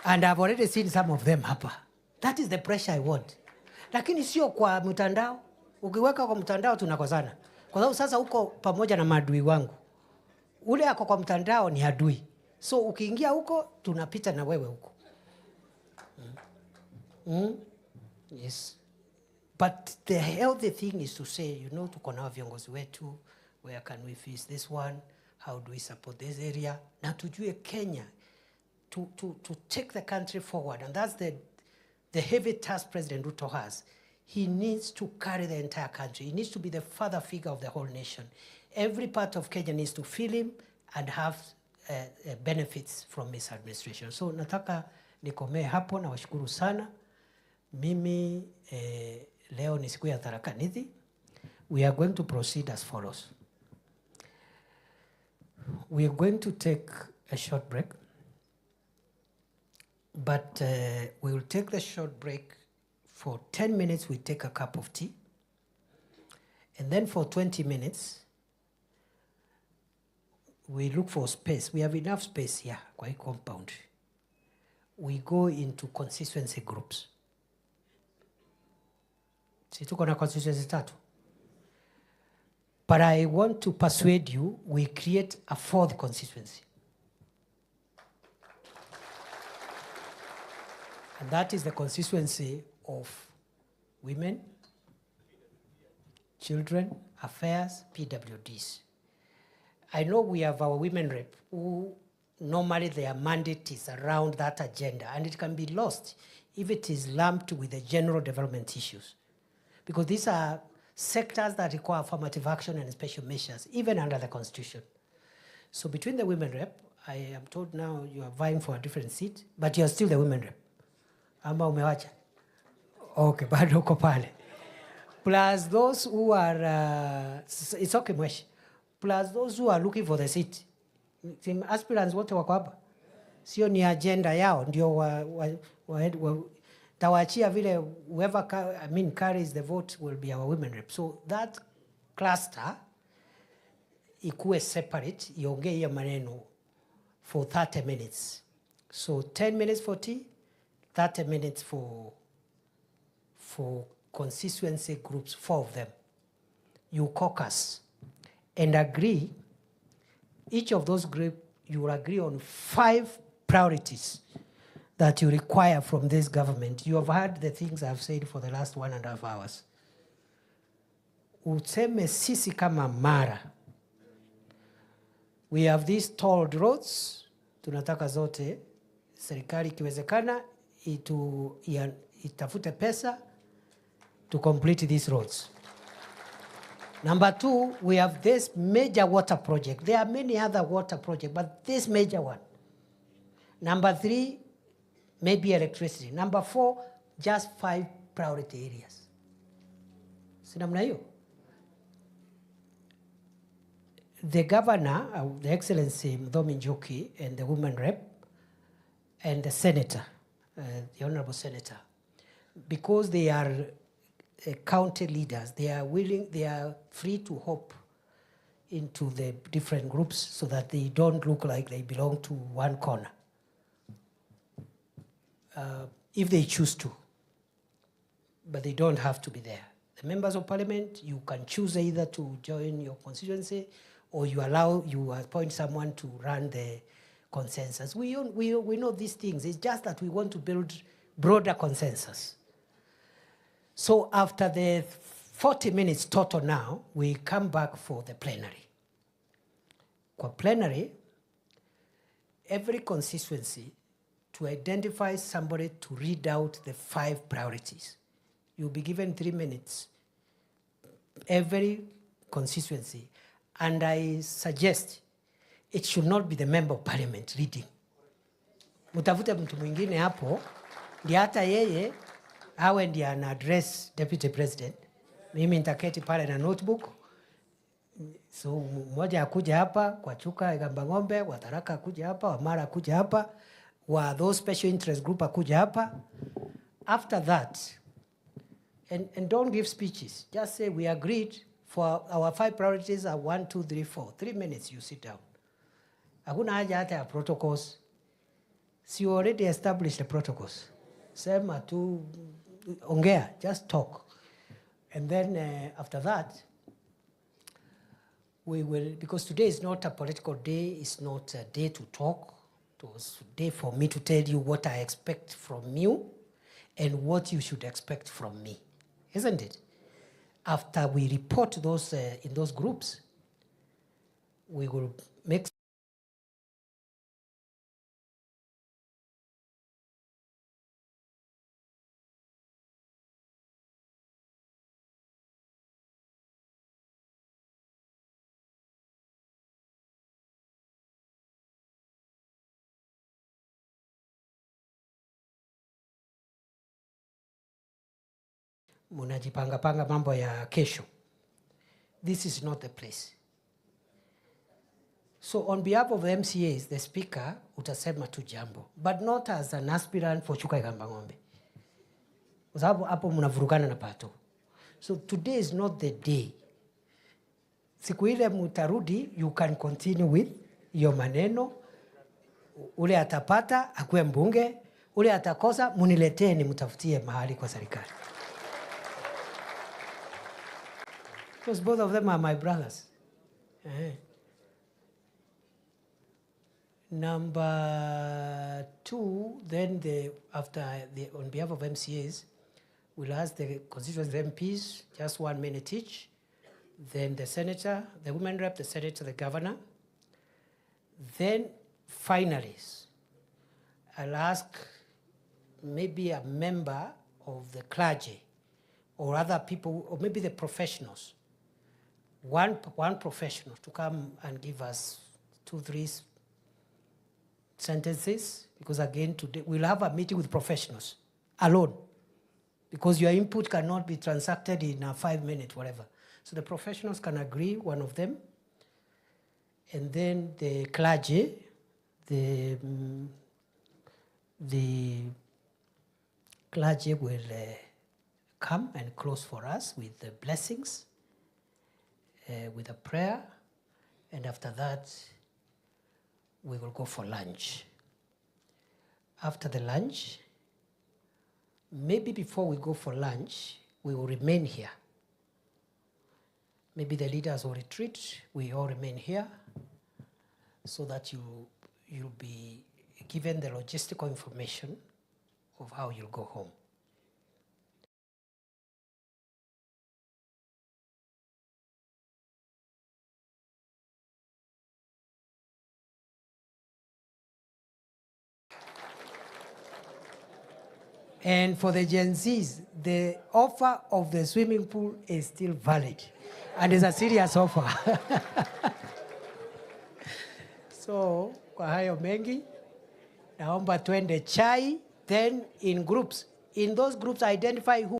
Speaker 1: And I've already seen some of them hapa. That is the pressure I want. Lakini sio kwa mtandao. Ukiweka kwa mtandao tunakozana. Kwa sababu sasa uko pamoja na maadui wangu. Ule ako kwa mtandao ni adui. So ukiingia huko tunapita na wewe huko. Yes. But the healthy thing is to say, you know, tuko na viongozi wetu, where can we fix this one? How do we support this area? Na tujue Kenya to take the country forward, and that's the heavy task President Ruto has. He needs to carry the entire country. He needs to be the father figure of the whole nation. Every part of Kenya needs to feel him and have benefits from his administration. So nataka nikomee hapo, na washukuru sana. Mimi leo ni siku ya Tharaka Nithi. We are going to proceed as follows. We are going to take a short break. But we will take the short break. For 10 minutes, we take a cup of tea. And then for 20 minutes, we look for space. We have enough space here, kwa hii compound. We go into constituency groups. Si tuko na constituency tatu. But I want to persuade you, we create a fourth constituency. And that is the constituency of women, children, affairs, PWDs. I know we have our women rep who normally their mandate is around that agenda, and it can be lost if it is lumped with the general development issues. Because these are sectors that require affirmative action and special measures, even under the Constitution. So between the women rep, I am told now you are vying for a different seat, but you are still the women rep. Ama umewacha? Okay, bado uko pale. Plus those who are, it's okay mweshi. Plus those who are looking for the seat. Aspirants wote wako hapa. Sio ni agenda yao, ndio tawachia vile whoever carries the vote will be our women rep. So that cluster ikuwe separate, iongee hiyo maneno for 30 minutes. So 10 minutes for tea, 30 minutes for constituency groups, 4 of them. You caucus and agree, each of those groups, you will agree on 5 priorities that you require from this government. You have heard the things I've said for the last 1.5 hours. Useme sisi kama Mara, we have these tolled roads, tunataka zote, serikali ikiwezekana, itafute pesa to complete these roads. Number 2, we have this major water project. There are many other water projects, but this major one. Number 3, maybe electricity. Number 4, just 5 priority areas. Si namna hiyo? The governor, the Excellency Muthomi Njuki, and the women rep, and the senator, the honorable senator, because they are county leaders, they are free to hop into the different groups so that they don't look like they belong to one corner, if they choose to, but they don't have to be there. The members of parliament, you can choose either to join your constituency or you appoint someone to run the consensus. We know these things. It's just that we want to build broader consensus. So after the 40 minutes total now, we come back for the plenary. For plenary, every constituency to identify somebody to read out the 5 priorities. You'll be given 3 minutes, every constituency. And I suggest it should not be the member of parliament reading. Mutafute mtu mwingine hapo, ndi hata yeye, awe ndi ana address deputy president. Mimi nitaketi pale na notebook. So mmoja akuja hapa, kwa Chuka Igamba Ng'ombe, wa Tharaka akuja hapa, wa Mara akuja hapa, wa those special interest group akuja hapa. After that, and don't give speeches. Just say we agreed for our 5 priorities are 1, 2, 3, 4. 3 minutes, you sit down. Hakuna haja hata ya protocols. So you already established the protocols. Sema tu, ongea, just talk. And then after that, we will, because today is not a political day, it's not a day to talk. It was a day for me to tell you what I expect from you and what you should expect from me. Isn't it? After we report those in those groups, we will make munajipanga mambo ya kesho. This is not the place. So on behalf of the MCAs, the speaker utasema tu jambo, but not as an aspirant for Chuka Igamba Ng'ombe. Kwa sababu hapo mnavurugana na pato. So today is not the day. Siku ile mutarudi, you can continue with your maneno. Ule atapata, akuwe mbunge. Ule atakosa, muniletee ni mutafutie mahali kwa serikali. Because both of them are my brothers. Number 2, then on behalf of MCAs, we'll ask the constituency MPs, just 1 minute each. Then the senator, the women rep, the senator, the governor. Then finally, I'll ask maybe a member of the clergy or other people, or maybe the professionals. One professional to come and give us 2, 3 sentences, because again today we'll have a meeting with professionals alone, because your input cannot be transacted in a 5 minute whatever. So the professionals can agree, one of them, and then the clergy, the clergy will come and close for us with the blessings, with a prayer, and after that, we will go for lunch. After the lunch, maybe before we go for lunch, we will remain here. Maybe the leaders will retreat, we all remain here, so that you'll be given the logistical information of how you'll go home. And for the Gen Zs, the offer of the swimming pool is still valid. And it's a serious offer. So, kwa hayo mengi, naomba twende chai, then in groups. In those groups, identify who